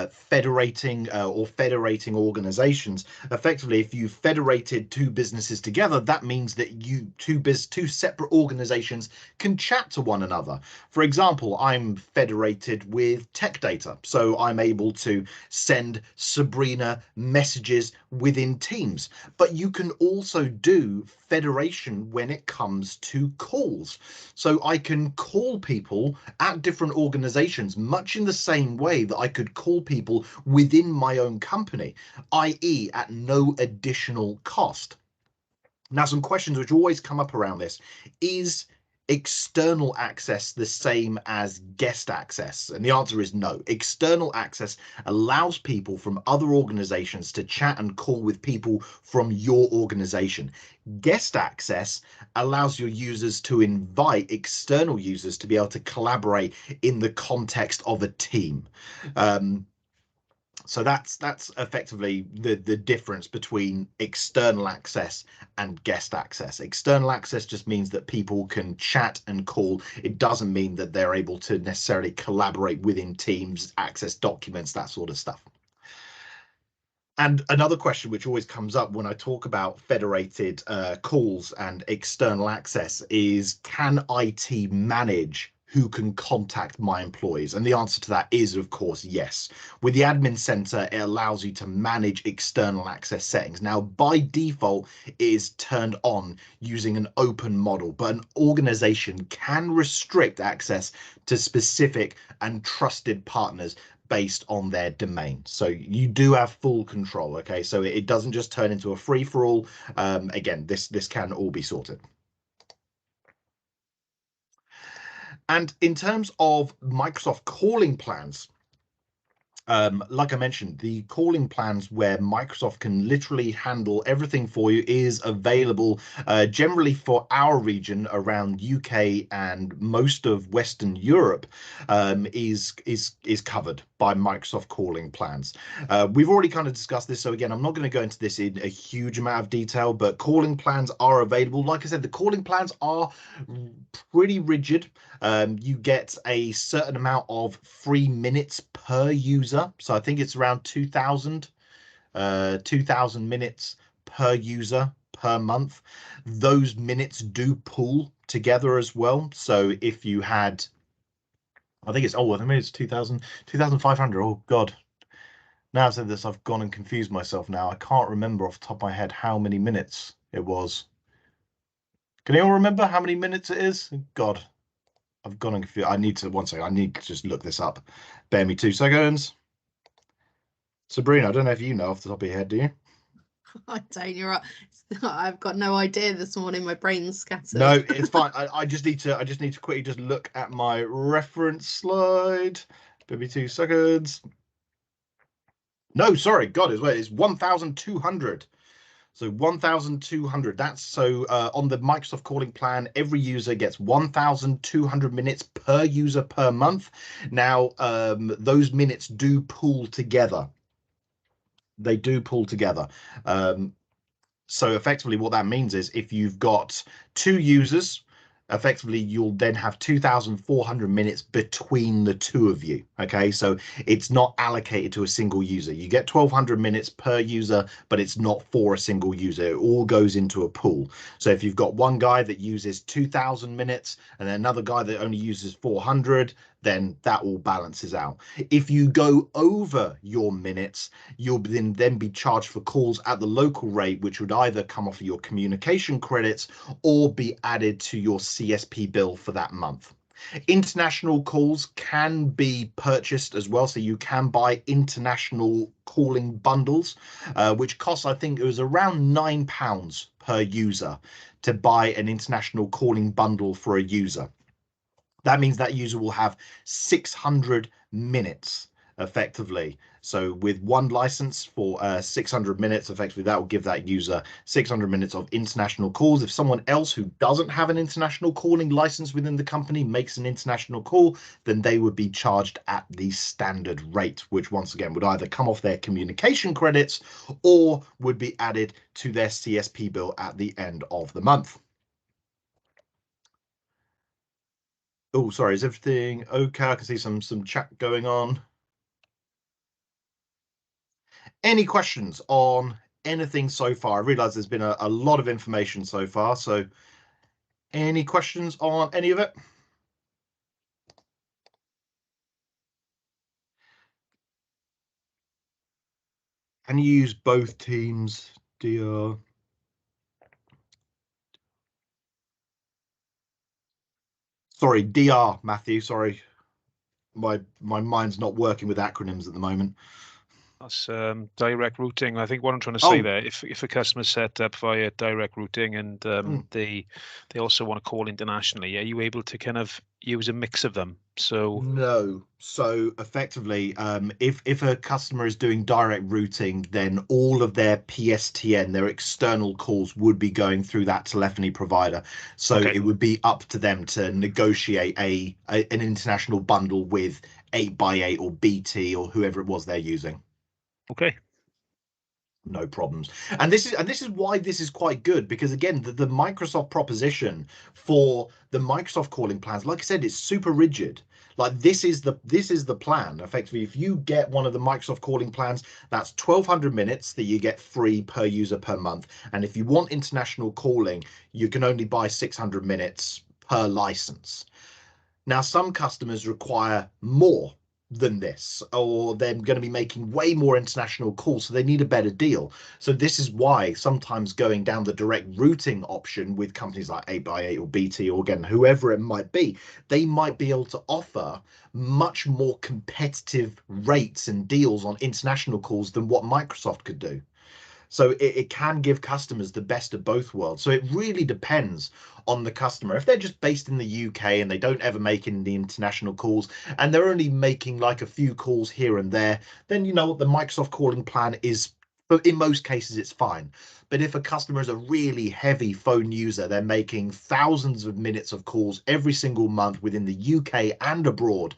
federating organizations. Effectively, if you federated two businesses together, that means that two separate organizations can chat to one another. For example, I'm federated with Tech Data, so I'm able to send Sabrina messages within Teams. But you can also do federation when it comes to calls. So I can call people at different organizations much in the same way that I could call people within my own company, i.e. at no additional cost. Now, some questions which always come up around this: is external access the same as guest access? And the answer is no. External access allows people from other organizations to chat and call with people from your organization. Guest access allows your users to invite external users to be able to collaborate in the context of a team. So that's effectively the difference between external access and guest access. External access just means that people can chat and call. It doesn't mean that they're able to necessarily collaborate within Teams, access documents, that sort of stuff. And another question which always comes up when I talk about federated calls and external access is, can IT manage who can contact my employees? And the answer to that is, of course, yes. With the admin center, it allows you to manage external access settings. Now, by default, it is turned on using an open model, but an organization can restrict access to specific and trusted partners based on their domain. So you do have full control. Okay, so it doesn't just turn into a free-for-all. Again, this can all be sorted. And in terms of Microsoft calling plans, like I mentioned, the calling plans where Microsoft can literally handle everything for you is available generally for our region around UK and most of Western Europe, is covered by Microsoft calling plans. We've already kind of discussed this, so again, I'm not going to go into this in a huge amount of detail, but calling plans are available. Like I said, the calling plans are pretty rigid. You get a certain amount of free minutes per user. So I think it's around 2,000 minutes per user per month. Those minutes do pool together as well. So if you had, I think it's 2,500. Oh God. Now I've said this, I've gone and confused myself now. I can't remember off the top of my head how many minutes it was. Can anyone remember how many minutes it is? God, I've gone and confused. I need to just look this up. Bear me 2 seconds. Sabrina, I don't know if you know off the top of your head, do you? I don't. You're right. I've got no idea this morning. My brain's scattered. No, it's fine. I just need to quickly just look at my reference slide. Maybe 2 seconds. No, sorry, God, it's 1,200. So 1,200. That's so on the Microsoft calling plan, every user gets 1,200 minutes per user per month. Now, those minutes do pool together. They do pull together. So effectively what that means is if you've got 2 users, effectively you'll then have 2,400 minutes between the 2 of you. Okay, so it's not allocated to a single user. You get 1,200 minutes per user, but it's not for a single user. It all goes into a pool. So if you've got one guy that uses 2,000 minutes and then another guy that only uses 400, then that all balances out. If you go over your minutes, you'll then be charged for calls at the local rate, which would either come off of your communication credits or be added to your CSP bill for that month. International calls can be purchased as well, so you can buy international calling bundles, which costs, I think it was around £9 per user to buy an international calling bundle for a user. That means that user will have 600 minutes effectively. So with one license for 600 minutes, effectively that will give that user 600 minutes of international calls. If someone else who doesn't have an international calling license within the company makes an international call, then they would be charged at the standard rate, which once again would either come off their communication credits or would be added to their CSP bill at the end of the month. Oh, sorry, is everything okay? I can see some chat going on. Any questions on anything so far? I realize there's been a lot of information so far, so any questions on any of it? Can you use both teams, DR? Sorry, DR, Matthew, sorry. My mind's not working with acronyms at the moment. That's direct routing. I think what I'm trying to say Oh. there, if a customer's set up via direct routing and they also want to call internationally, are you able to kind of use a mix of them? So no. So effectively, if a customer is doing direct routing, then all of their PSTN, their external calls, would be going through that telephony provider. So okay. it would be up to them to negotiate an international bundle with 8x8 or BT or whoever it was they're using. Okay. No problems. And this is why this is quite good, because again, the Microsoft proposition for the Microsoft calling plans, like I said, it's super rigid. Like this is the plan. Effectively, if you get one of the Microsoft calling plans, that's 1,200 minutes that you get free per user per month. And if you want international calling, you can only buy 600 minutes per license. Now, some customers require more than this, or they're going to be making way more international calls, so they need a better deal. So this is why sometimes going down the direct routing option with companies like 8x8 or BT, or again, whoever it might be, they might be able to offer much more competitive rates and deals on international calls than what Microsoft could do. So it can give customers the best of both worlds. So it really depends on the customer. If they're just based in the UK and they don't ever make any international calls, and they're only making like a few calls here and there, then you know what, the Microsoft calling plan is, in most cases, it's fine. But if a customer is a really heavy phone user, they're making thousands of minutes of calls every single month within the UK and abroad,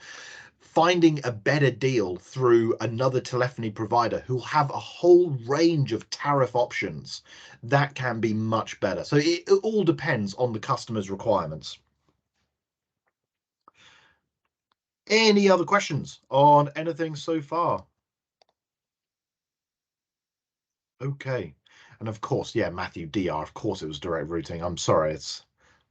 finding a better deal through another telephony provider who'll have a whole range of tariff options, that can be much better. So it all depends on the customer's requirements. Any other questions on anything so far? Okay. And of course, yeah, Matthew, DR, of course it was direct routing. I'm sorry, it's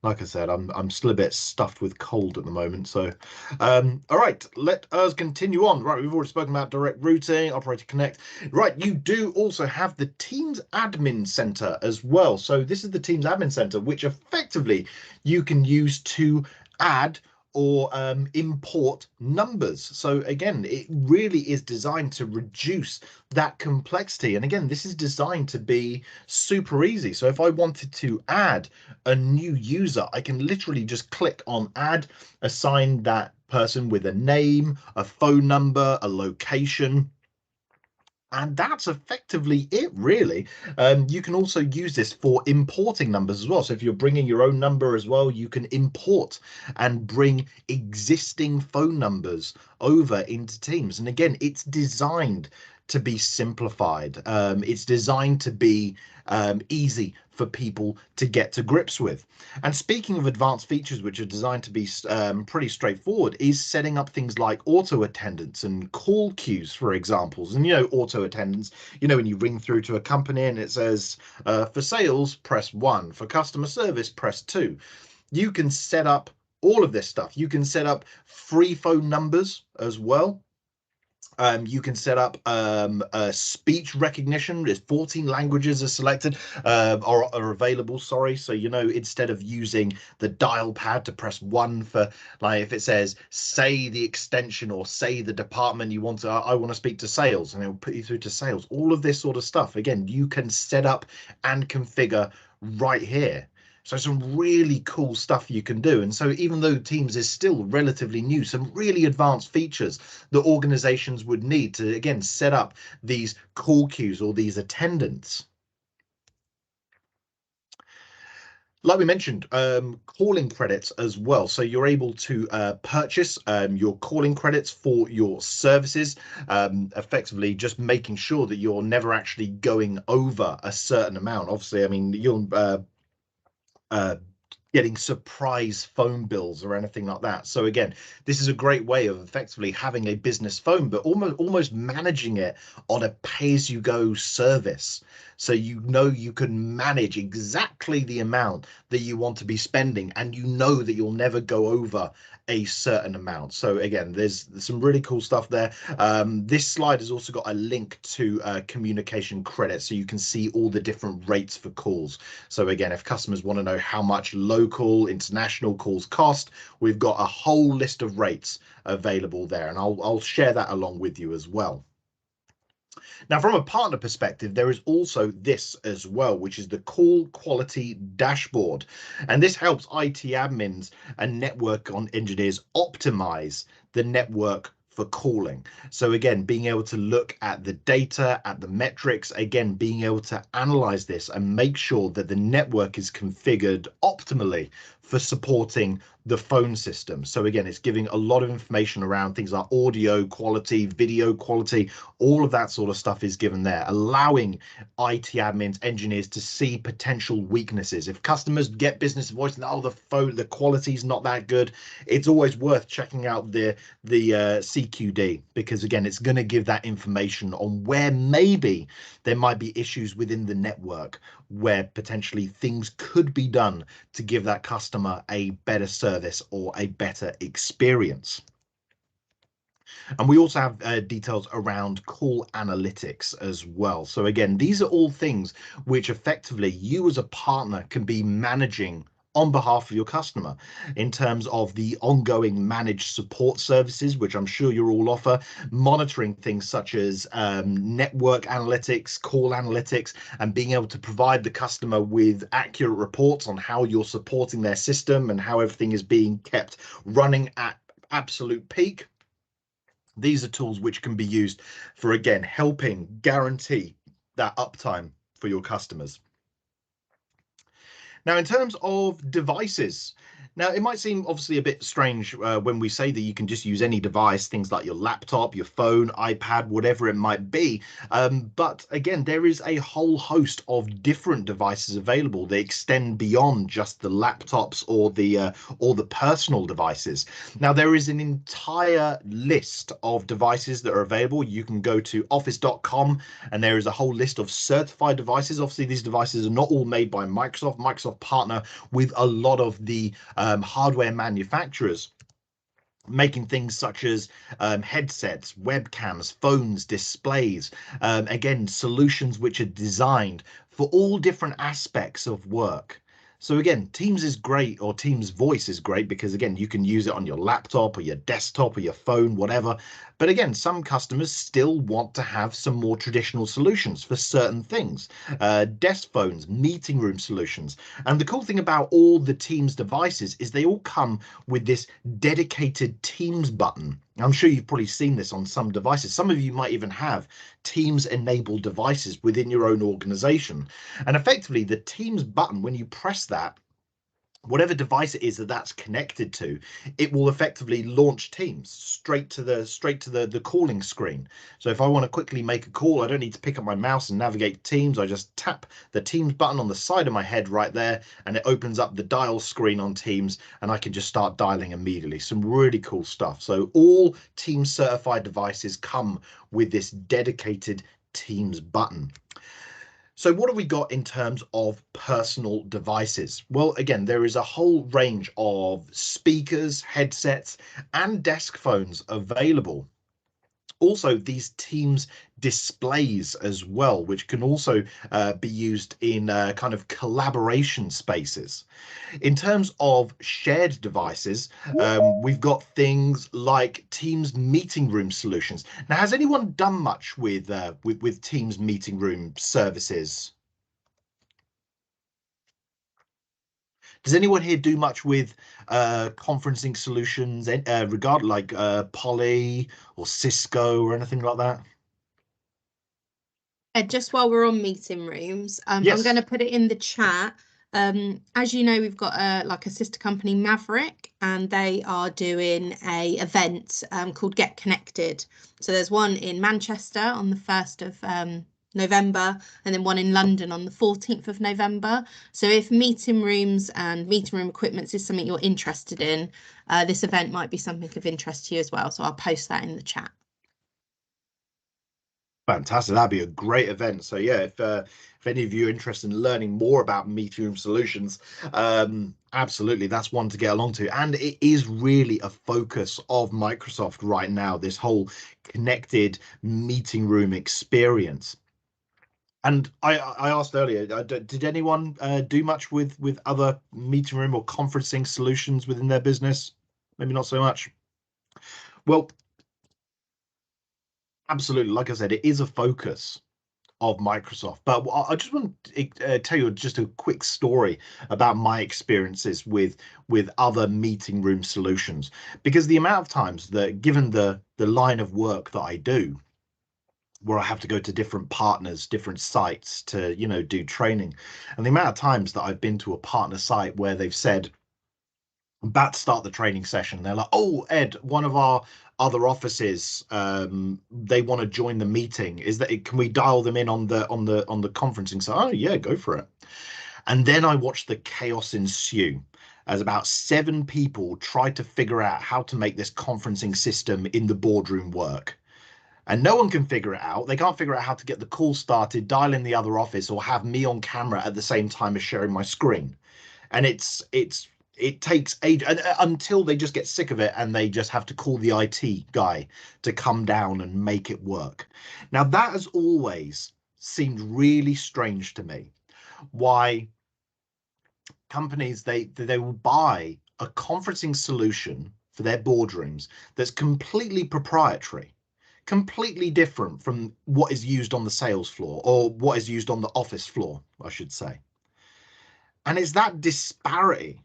like I said, I'm still a bit stuffed with cold at the moment. So all right, let us continue on. Right, we've already spoken about direct routing, Operator Connect. Right, you do also have the Teams Admin Center as well. So this is the Teams Admin Center, which effectively you can use to add or import numbers. So again, it really is designed to reduce that complexity. And again, this is designed to be super easy. So if I wanted to add a new user, I can literally just click on add, assign that person with a name, a phone number, a location. And that's effectively it, really. You can also use this for importing numbers as well. So if you're bringing your own number as well, you can import and bring existing phone numbers over into Teams. And again, it's designed to be simplified. It's designed to be easy for people to get to grips with. And speaking of advanced features, which are designed to be pretty straightforward, is setting up things like auto attendance and call queues, for examples. And, you know, auto attendance, you know, when you ring through to a company and it says, for sales, press 1, for customer service, press 2. You can set up all of this stuff. You can set up free phone numbers as well. You can set up speech recognition. There's 14 languages are selected, are available, sorry. So, you know, instead of using the dial pad to press 1 for, like, if it says, say the extension or say the department you want to, I want to speak to sales, and it'll put you through to sales. All of this sort of stuff, again, you can set up and configure right here. So some really cool stuff you can do. And so even though Teams is still relatively new, some really advanced features that organizations would need to, again, set up these call queues or these attendants. Like we mentioned, calling credits as well. So you're able to purchase your calling credits for your services, effectively just making sure that you're never actually going over a certain amount. Obviously, I mean, you'll getting surprise phone bills or anything like that. So again, this is a great way of effectively having a business phone, but almost managing it on a pay-as-you-go service. So you know you can manage exactly the amount that you want to be spending, and you know that you'll never go over a certain amount. So again, there's some really cool stuff there. This slide has also got a link to communication credit, so you can see all the different rates for calls. So again, if customers want to know how much local, international calls cost, we've got a whole list of rates available there, and I'll share that along with you as well. Now, from a partner perspective, there is also this as well, which is the call quality dashboard. And this helps IT admins and network engineers optimize the network for calling. So again, being able to look at the data, at the metrics, again, being able to analyze this and make sure that the network is configured optimally for supporting the phone system. So again, it's giving a lot of information around things like audio quality, video quality, all of that sort of stuff is given there, allowing IT admins, engineers to see potential weaknesses. If customers get business voice and, oh, the quality's not that good, it's always worth checking out the CQD, because again, it's going to give that information on where maybe there might be issues within the network, where potentially things could be done to give that customer a better service or a better experience. And we also have details around call analytics as well. So again, these are all things which effectively you as a partner can be managing on behalf of your customer in terms of the ongoing managed support services, which I'm sure you all offer, monitoring things such as network analytics, call analytics, and being able to provide the customer with accurate reports on how you're supporting their system and how everything is being kept running at absolute peak. These are tools which can be used for, again, helping guarantee that uptime for your customers. Now, in terms of devices, now it might seem obviously a bit strange when we say that you can just use any device, things like your laptop, your phone, iPad, whatever it might be. But again, there is a whole host of different devices available that extend beyond just the laptops or the personal devices. Now, there is an entire list of devices that are available. You can go to office.com and there is a whole list of certified devices. Obviously, these devices are not all made by Microsoft. Microsoft partner with a lot of the hardware manufacturers, making things such as headsets, webcams, phones, displays, again, solutions which are designed for all different aspects of work. So again, Teams is great, or Teams Voice is great, because again, you can use it on your laptop or your desktop or your phone, whatever. But again, some customers still want to have some more traditional solutions for certain things, desk phones, meeting room solutions. And the cool thing about all the Teams devices is they all come with this dedicated Teams button. I'm sure you've probably seen this on some devices. Some of you might even have Teams enabled devices within your own organization. And effectively, the Teams button, when you press that, whatever device it is that's connected to, it will effectively launch Teams straight to the calling screen. So if I want to quickly make a call, I don't need to pick up my mouse and navigate Teams. I just tap the Teams button on the side of my head right there, and it opens up the dial screen on Teams, and I can just start dialing immediately. Some really cool stuff. So all Teams certified devices come with this dedicated Teams button. So what have we got in terms of personal devices? Well, again, there is a whole range of speakers, headsets, and desk phones available. Also, these Teams displays as well, which can also be used in kind of collaboration spaces. In terms of shared devices, we've got things like Teams meeting room solutions. Now, has anyone done much with Teams meeting room services? Does anyone here do much with conferencing solutions, like Poly or Cisco or anything like that? Ed, just while we're on meeting rooms, Yes. I'm going to put it in the chat. As you know, we've got a sister company, Maverick, and they are doing a event called Get Connected. So there's one in Manchester on the 1st November, and then one in London on the 14th of November. So if meeting rooms and meeting room equipment is something you're interested in, this event might be something of interest to you as well. So I'll post that in the chat. Fantastic. That'd be a great event. So yeah, if any of you are interested in learning more about meeting room solutions, absolutely, that's one to get along to. And it is really a focus of Microsoft right now, this whole connected meeting room experience. And I asked earlier, did anyone do much with other meeting room or conferencing solutions within their business? Maybe not so much. Well, absolutely, like I said, it is a focus of Microsoft, but I just want to tell you just a quick story about my experiences with other meeting room solutions, because the amount of times that, given the line of work that I do, where I have to go to different partners, different sites to, you know, do training, and the amount of times that I've been to a partner site where they've said, I'm about to start the training session, they're like, oh, Ed, one of our other offices, they want to join the meeting. Can we dial them in on the conferencing? So, oh yeah, go for it. And then I watched the chaos ensue as about 7 people tried to figure out how to make this conferencing system in the boardroom work. And no one can figure it out. They can't figure out how to get the call started, dial in the other office, or have me on camera at the same time as sharing my screen. And it takes ages until they just get sick of it and they just have to call the IT guy to come down and make it work. Now, that has always seemed really strange to me, why companies, they will buy a conferencing solution for their boardrooms that's completely proprietary, completely different from what is used on the sales floor, or what is used on the office floor, I should say. And it's that disparity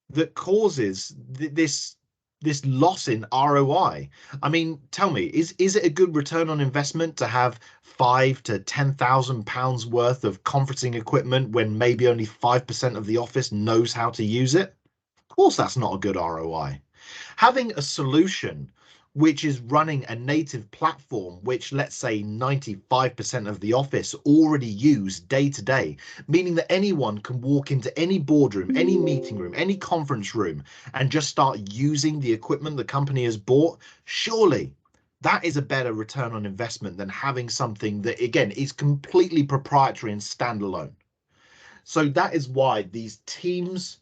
that causes this loss in ROI. I mean, tell me, is it a good return on investment to have £5,000 to £10,000 worth of conferencing equipment when maybe only 5% of the office knows how to use it? Of course, that's not a good ROI. Having a solution which is running a native platform, which, let's say 95% of the office already use day to day, meaning that anyone can walk into any boardroom, any meeting room, any conference room, and just start using the equipment the company has bought, surely that is a better return on investment than having something that, again, is completely proprietary and standalone. So that is why these Teams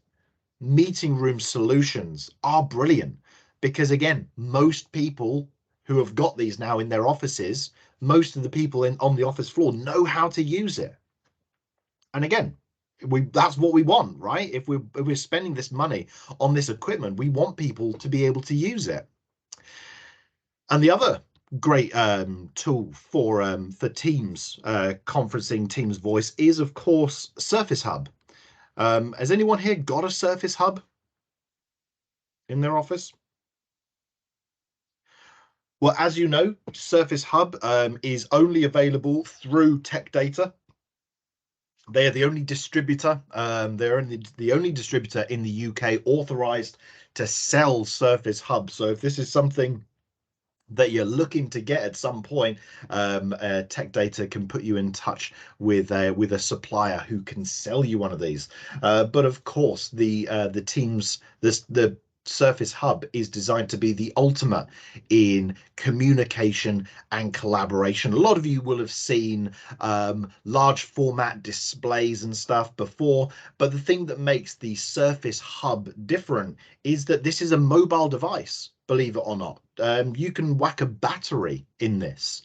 meeting room solutions are brilliant, because again, most people who have got these now in their offices, most of the people on the office floor know how to use it. And again, that's what we want, right? If we're spending this money on this equipment, we want people to be able to use it. And the other great tool for Teams conferencing, Teams Voice, is of course Surface Hub. Has anyone here got a Surface Hub in their office? Well, as you know, Surface Hub is only available through Tech Data. They are the only distributor. They're the only distributor in the UK authorized to sell Surface Hub. So if this is something that you're looking to get at some point, Tech Data can put you in touch with a supplier who can sell you one of these. But of course, the Teams, the Surface Hub is designed to be the ultimate in communication and collaboration. A lot of you will have seen large format displays and stuff before, but the thing that makes the Surface Hub different is that this is a mobile device, believe it or not. You can whack a battery in this.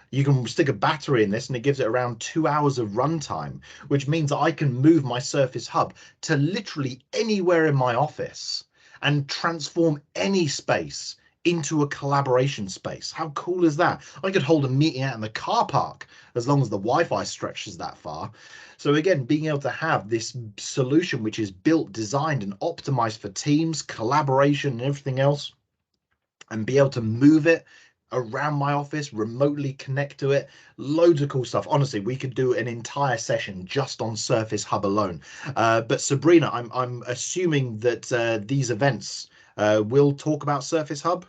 You can stick a battery in this and it gives it around 2 hours of runtime, which means I can move my Surface Hub to literally anywhere in my office and transform any space into a collaboration space. How cool is that? I could hold a meeting out in the car park as long as the Wi-Fi stretches that far. So again, being able to have this solution which is built, designed and optimized for Teams, collaboration and everything else, and be able to move it around my office, remotely connect to it, loads of cool stuff. Honestly, we could do an entire session just on Surface Hub alone. But Sabrina, I'm assuming that these events will talk about Surface Hub.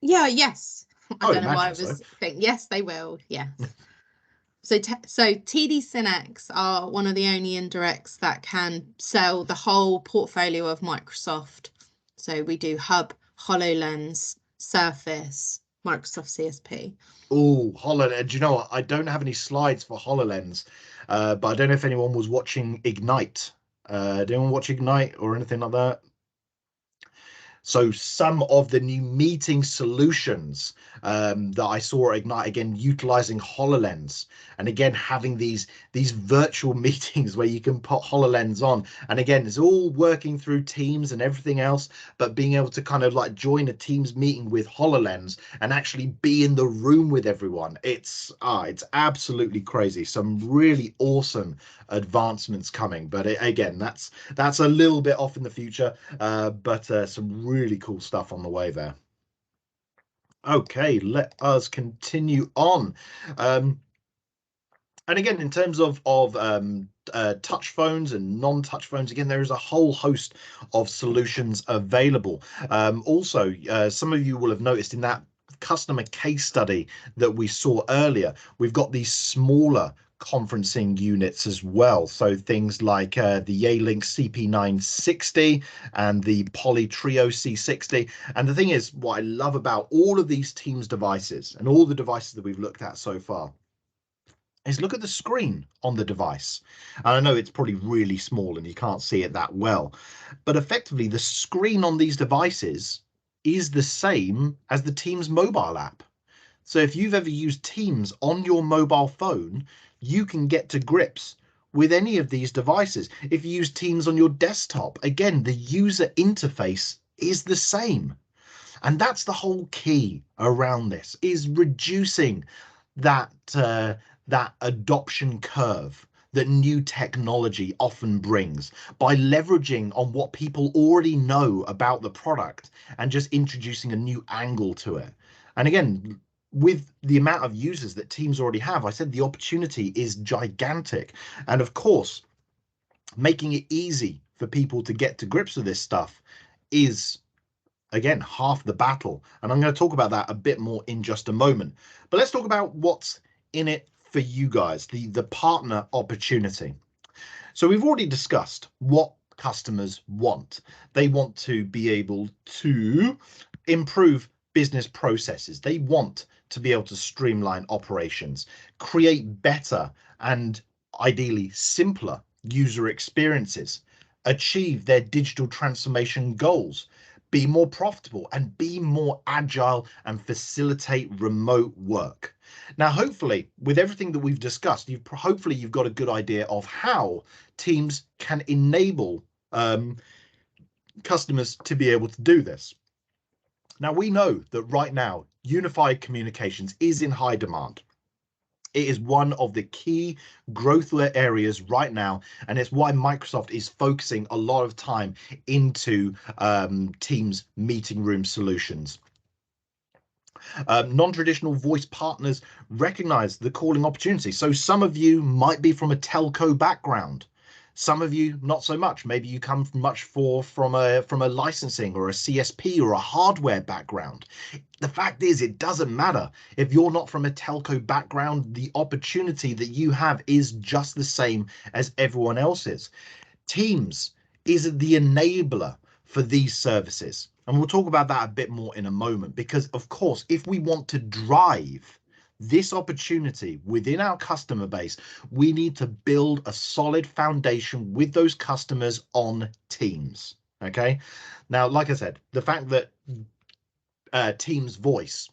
Yes. I don't know why I was thinking. Yes, they will. Yes. So TD SYNNEX are one of the only indirects that can sell the whole portfolio of Microsoft. So we do Hub, HoloLens, Surface, Microsoft CSP. Oh, HoloLens. Do you know what? I don't have any slides for HoloLens, but I don't know if anyone was watching Ignite. Did anyone watch Ignite or anything like that? So some of the new meeting solutions that I saw at Ignite, again, utilizing HoloLens, and again, having these virtual meetings where you can put HoloLens on. And again, it's all working through Teams and everything else, but being able to kind of like join a Teams meeting with HoloLens and actually be in the room with everyone. It's absolutely crazy. Some really awesome advancements coming, but again, that's a little bit off in the future, but some really cool stuff on the way there. Okay, let us continue on. And again, in terms of touch phones and non-touch phones, again, there is a whole host of solutions available. Also, some of you will have noticed in that customer case study that we saw earlier, we've got these smaller conferencing units as well. So things like the Yealink CP960 and the Poly Trio C60. And the thing is, what I love about all of these Teams devices and all the devices that we've looked at so far is look at the screen on the device. And I know it's probably really small and you can't see it that well, but effectively the screen on these devices is the same as the Teams mobile app. So if you've ever used Teams on your mobile phone, you can get to grips with any of these devices. If you use Teams on your desktop, again, the user interface is the same. And that's the whole key around this, is reducing that adoption curve that new technology often brings by leveraging on what people already know about the product and just introducing a new angle to it. And again, with the amount of users that Teams already have, I said the opportunity is gigantic. And of course, making it easy for people to get to grips with this stuff is, again, half the battle. And I'm going to talk about that a bit more in just a moment. But let's talk about what's in it for you guys, the partner opportunity. So we've already discussed what customers want. They want to be able to improve business processes. They want to be able to streamline operations, create better and ideally simpler user experiences, achieve their digital transformation goals, be more profitable and be more agile and facilitate remote work. Now, hopefully, with everything that we've discussed, hopefully you've got a good idea of how Teams can enable customers to be able to do this. Now, we know that right now, unified communications is in high demand. It is one of the key growth areas right now, and it's why Microsoft is focusing a lot of time into Teams meeting room solutions. Non-traditional voice partners recognize the calling opportunity. So some of you might be from a telco background. Some of you not so much. Maybe you come from a licensing or a CSP or a hardware background. The fact is, it doesn't matter. If you're not from a telco background, the opportunity that you have is just the same as everyone else's. Teams is the enabler for these services. And we'll talk about that a bit more in a moment, because of course, if we want to drive this opportunity within our customer base, we need to build a solid foundation with those customers on Teams. Okay. Now, like I said, the fact that Teams voice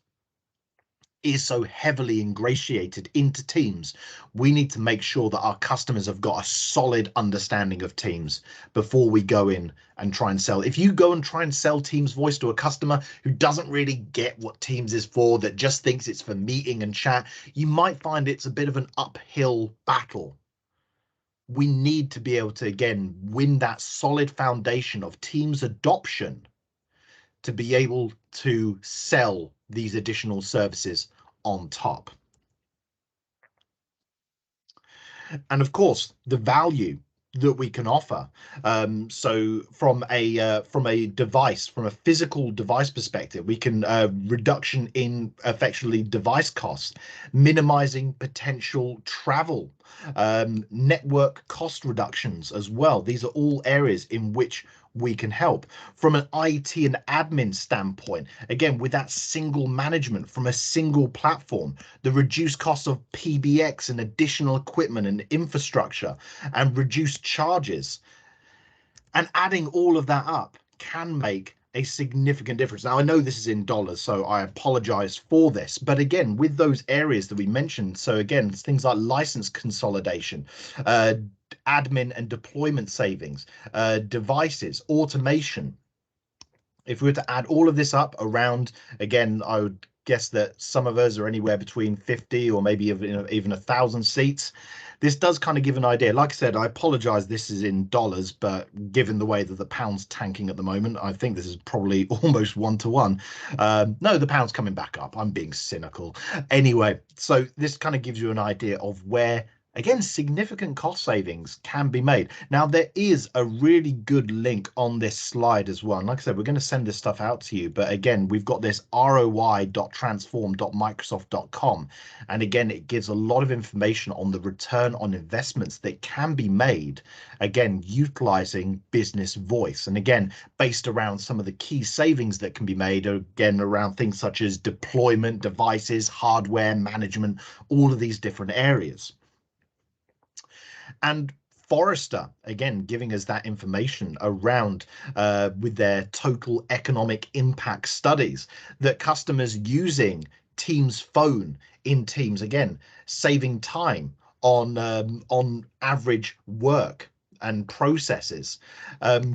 is so heavily ingratiated into Teams, we need to make sure that our customers have got a solid understanding of Teams before we go in and try and sell. If you go and try and sell Teams voice to a customer who doesn't really get what Teams is for, that just thinks it's for meeting and chat, you might find it's a bit of an uphill battle. We need to be able to, again, win that solid foundation of Teams adoption to be able to sell these additional services on top. And of course, the value that we can offer. So from a device, from a physical device perspective, we can reduction in effectively device costs, minimizing potential travel, network cost reductions as well. These are all areas in which we can help. From an IT and admin standpoint, again, with that single management from a single platform, the reduced cost of PBX and additional equipment and infrastructure, and reduced charges, and adding all of that up can make a significant difference. Now, I know this is in dollars, so I apologize for this, but again, with those areas that we mentioned, so again, things like license consolidation, admin and deployment savings, devices, automation. If we were to add all of this up around, again, I would guess that some of us are anywhere between 50 or maybe even 1,000 seats. This does kind of give an idea. Like I said, I apologize, this is in dollars, but given the way that the pound's tanking at the moment, I think this is probably almost 1-to-1. No, the pound's coming back up. I'm being cynical. Anyway, so this kind of gives you an idea of where, again, significant cost savings can be made. Now, there is a really good link on this slide as well. And like I said, we're going to send this stuff out to you. But again, we've got this roi.transform.microsoft.com. And again, it gives a lot of information on the return on investments that can be made, again, utilizing business voice. And again, based around some of the key savings that can be made, again, around things such as deployment, devices, hardware management, all of these different areas. And Forrester, again, giving us that information around with their total economic impact studies, that customers using Teams Phone in Teams, again, saving time on average work and processes,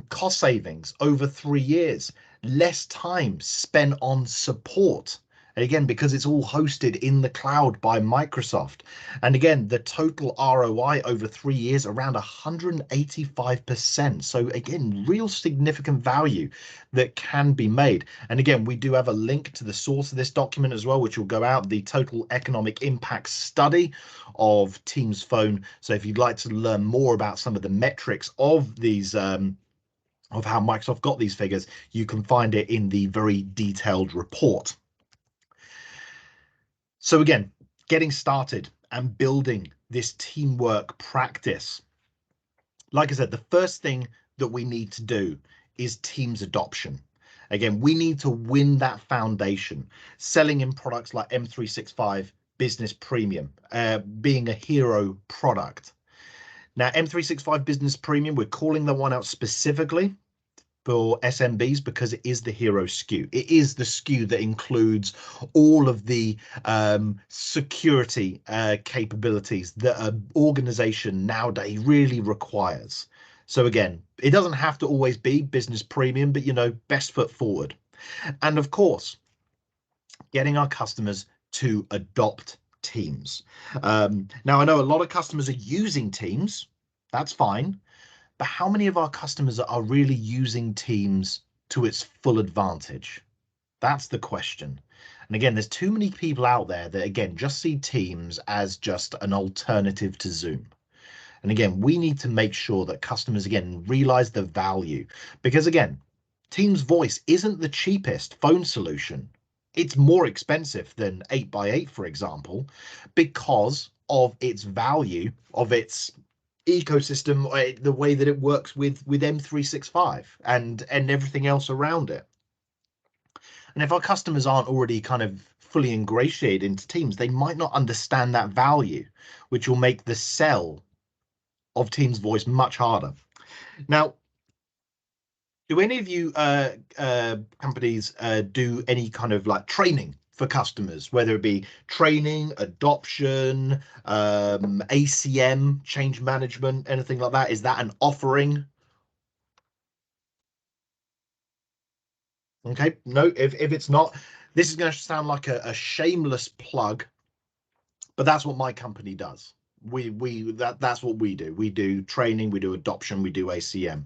cost savings over 3 years, less time spent on support. And again, because it's all hosted in the cloud by Microsoft. And again, the total ROI over 3 years, around 185%. So again, real significant value that can be made. And again, we do have a link to the source of this document as well, which will go out, the total economic impact study of Teams Phone. So if you'd like to learn more about some of the metrics of these, of how Microsoft got these figures, you can find it in the very detailed report. So again, getting started and building this teamwork practice. Like I said, the first thing that we need to do is Teams adoption. Again, we need to win that foundation, selling in products like M365 Business Premium, being a hero product. Now, M365 Business Premium, we're calling the one out specifically for SMBs because it is the hero SKU. It is the SKU that includes all of the security capabilities that an organization nowadays really requires. So again, it doesn't have to always be Business Premium, but, you know, best foot forward. And of course, getting our customers to adopt Teams. Now, I know a lot of customers are using Teams. That's fine. But how many of our customers are really using Teams to its full advantage? That's the question. And again, there's too many people out there that, again, just see Teams as just an alternative to Zoom. And again, we need to make sure that customers, again, realize the value. Because again, Teams Voice isn't the cheapest phone solution. It's more expensive than 8x8, for example, because of its value, of its ecosystem, the way that it works with M365 and everything else around it. And if our customers aren't already kind of fully ingratiated into Teams, they might not understand that value, which will make the sell of Teams Voice much harder. Now, do any of you companies do any kind of like training for customers, whether it be training, adoption, ACM, change management, anything like that? Is that an offering? Okay, no, if it's not, this is going to sound like a shameless plug, but that's what my company does. That's what we do. We do training, we do adoption, we do ACM.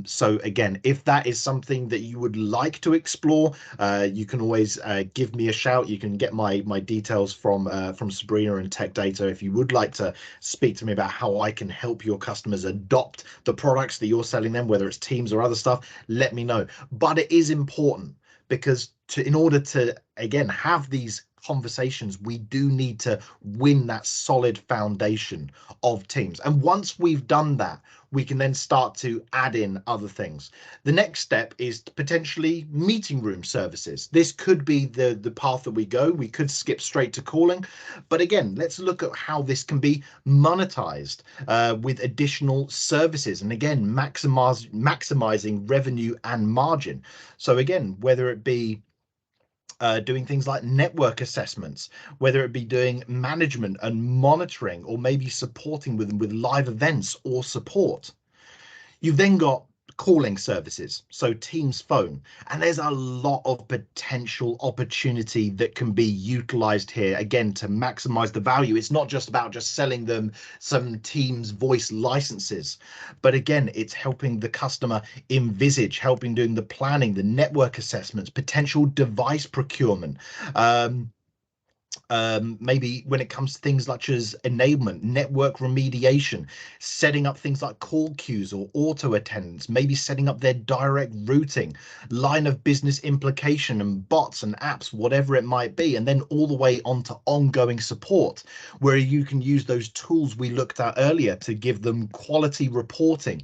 So again, if that is something that you would like to explore, you can always give me a shout. You can get my details from Sabrina and Tech Data if you would like to speak to me about how I can help your customers adopt the products that you're selling them, whether it's Teams or other stuff. Let me know. But it is important, because in order to again have these conversations, we do need to win that solid foundation of Teams. And once we've done that, we can then start to add in other things. The next step is potentially meeting room services. This could be the path that we go. We could skip straight to calling, but again, let's look at how this can be monetized with additional services, and again, maximizing revenue and margin. So again, whether it be doing things like network assessments, whether it be doing management and monitoring, or maybe supporting with live events or support. You've then got calling services, so Teams Phone, and there's a lot of potential opportunity that can be utilized here, again, to maximize the value. It's not just about just selling them some Teams voice licenses, but again, it's helping the customer envisage, helping doing the planning, the network assessments, potential device procurement, maybe when it comes to things such as enablement, network remediation, setting up things like call queues or auto attendance, maybe setting up their direct routing, line of business implication and bots and apps, whatever it might be, and then all the way onto ongoing support, where you can use those tools we looked at earlier to give them quality reporting,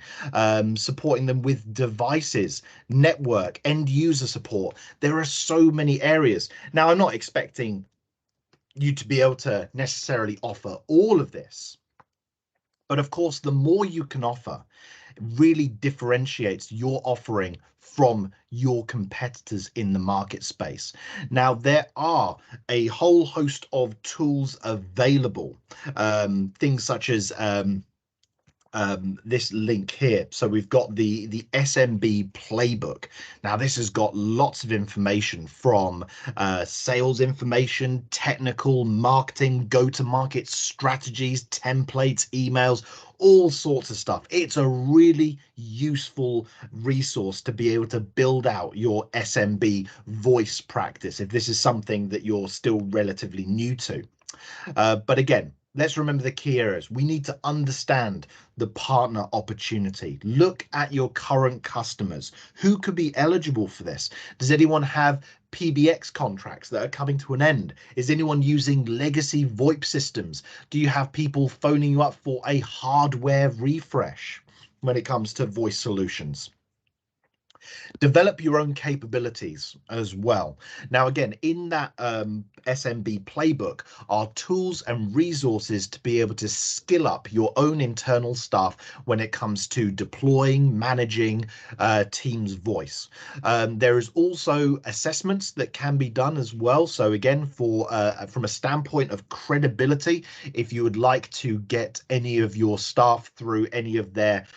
supporting them with devices, network, end user support. There are so many areas. Now, I'm not expecting you to be able to necessarily offer all of this, but of course, the more you can offer really differentiates your offering from your competitors in the market space. Now, there are a whole host of tools available, things such as this link here. So we've got the SMB playbook. Now, this has got lots of information from sales information, technical, marketing, go-to-market strategies, templates, emails, all sorts of stuff. It's a really useful resource to be able to build out your SMB voice practice if this is something that you're still relatively new to. But again, let's remember the key areas. We need to understand the partner opportunity. Look at your current customers. Who could be eligible for this? Does anyone have PBX contracts that are coming to an end? Is anyone using legacy VoIP systems? Do you have people phoning you up for a hardware refresh when it comes to voice solutions? Develop your own capabilities as well. Now, again, in that SMB playbook are tools and resources to be able to skill up your own internal staff when it comes to deploying, managing Teams voice. There is also assessments that can be done as well. So again, from a standpoint of credibility, if you would like to get any of your staff through any of their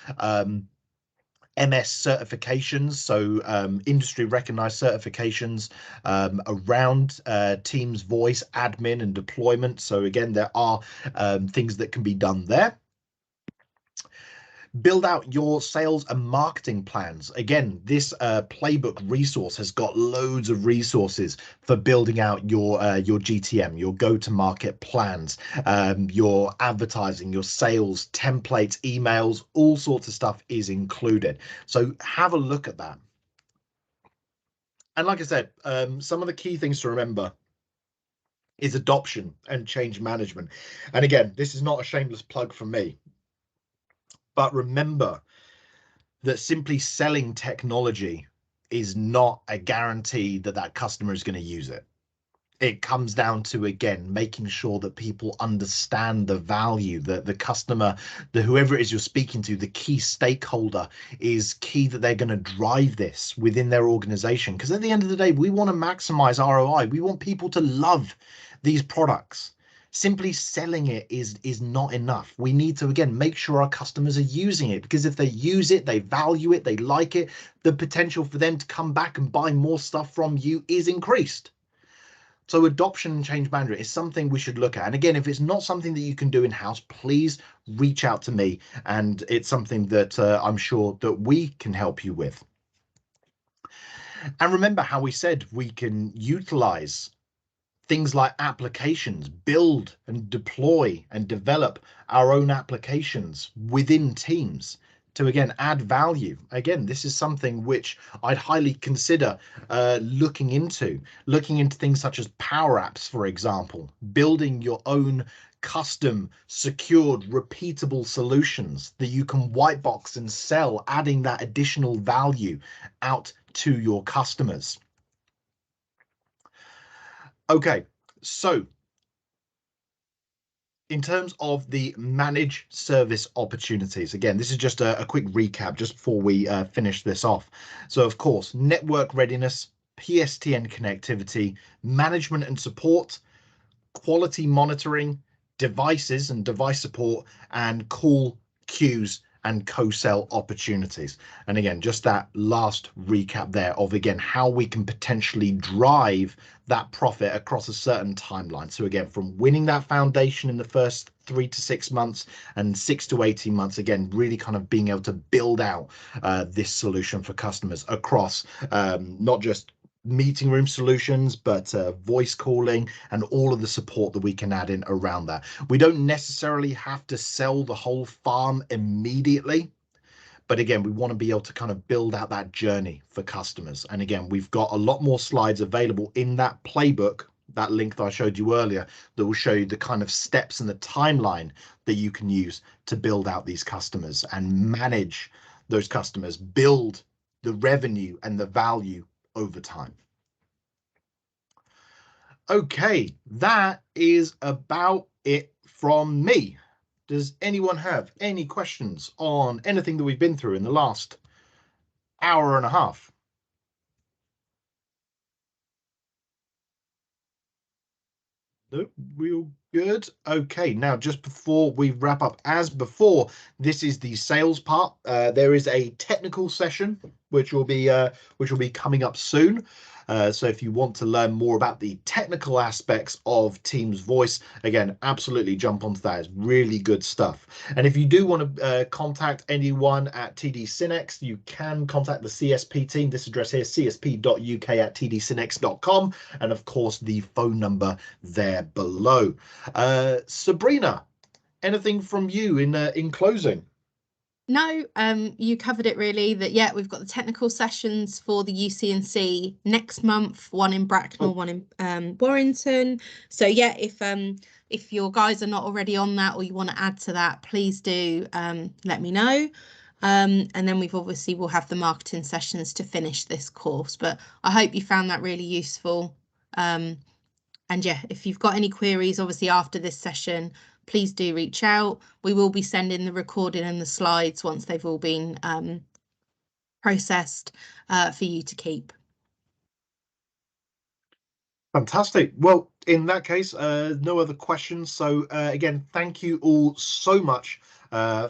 MS certifications, so industry recognized certifications around Teams voice admin and deployment. So again, there are things that can be done there. Build out your sales and marketing plans. Again, this playbook resource has got loads of resources for building out your GTM, your go-to-market plans, your advertising, your sales, templates, emails, all sorts of stuff is included. So have a look at that. And like I said, some of the key things to remember is adoption and change management. And again, this is not a shameless plug from me. But remember that simply selling technology is not a guarantee that that customer is going to use it. It comes down to, again, making sure that people understand the value, that the customer, whoever it is you're speaking to, the key stakeholder is key, that they're going to drive this within their organization. Because at the end of the day, we want to maximize ROI. We want people to love these products. Simply selling it is not enough. We need to, again, make sure our customers are using it, because if they use it, they value it, they like it, the potential for them to come back and buy more stuff from you is increased. So adoption and change management is something we should look at. And again, if it's not something that you can do in-house, please reach out to me. And it's something that I'm sure that we can help you with. And remember how we said we can utilize things like applications, build and deploy and develop our own applications within Teams to, again, add value. Again, this is something which I'd highly consider looking into things such as Power Apps, for example, building your own custom, secured, repeatable solutions that you can white box and sell, adding that additional value out to your customers. Okay, so in terms of the managed service opportunities, again, this is just a quick recap just before we finish this off. So, of course, network readiness, PSTN connectivity, management and support, quality monitoring, devices and device support, and call queues and co-sell opportunities. And again, just that last recap there of, again, how we can potentially drive that profit across a certain timeline. So again, from winning that foundation in the first 3 to 6 months and 6 to 18 months, again, really kind of being able to build out this solution for customers across not just meeting room solutions, but voice calling and all of the support that we can add in around that. We don't necessarily have to sell the whole farm immediately, but again, we want to be able to kind of build out that journey for customers. And again, we've got a lot more slides available in that playbook, that link that I showed you earlier, that will show you the kind of steps and the timeline that you can use to build out these customers and manage those customers, build the revenue and the value over time. Okay, that is about it from me. Does anyone have any questions on anything that we've been through in the last hour and a half? No, real good. Okay, now just before we wrap up, as before, this is the sales part. There is a technical session which will be coming up soon. So if you want to learn more about the technical aspects of Teams Voice, again, absolutely jump onto that. It's really good stuff. And if you do want to contact anyone at TD Synnex, you can contact the CSP team. This address here, csp.uk@tdsynex.com, and of course the phone number there below. Sabrina, anything from you in closing? No, you covered it really. That yeah, we've got the technical sessions for the UC&C next month, one in Bracknell, one in Warrington. So yeah, if your guys are not already on that or you want to add to that, please do let me know. And then we'll have the marketing sessions to finish this course. But I hope you found that really useful. And yeah, if you've got any queries, obviously after this session, please do reach out. We will be sending the recording and the slides once they've all been processed for you to keep. Fantastic. Well, in that case, no other questions. So again, thank you all so much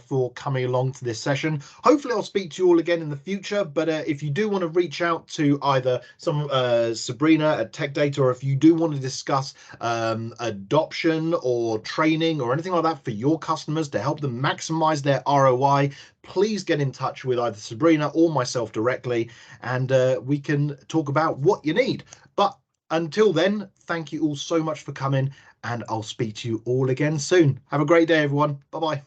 for coming along to this session. Hopefully I'll speak to you all again in the future, but if you do want to reach out to either Sabrina at Tech Data, or if you do want to discuss adoption or training or anything like that for your customers to help them maximize their ROI, please get in touch with either Sabrina or myself directly, and we can talk about what you need. But until then, thank you all so much for coming, and I'll speak to you all again soon. Have a great day, everyone. Bye-bye.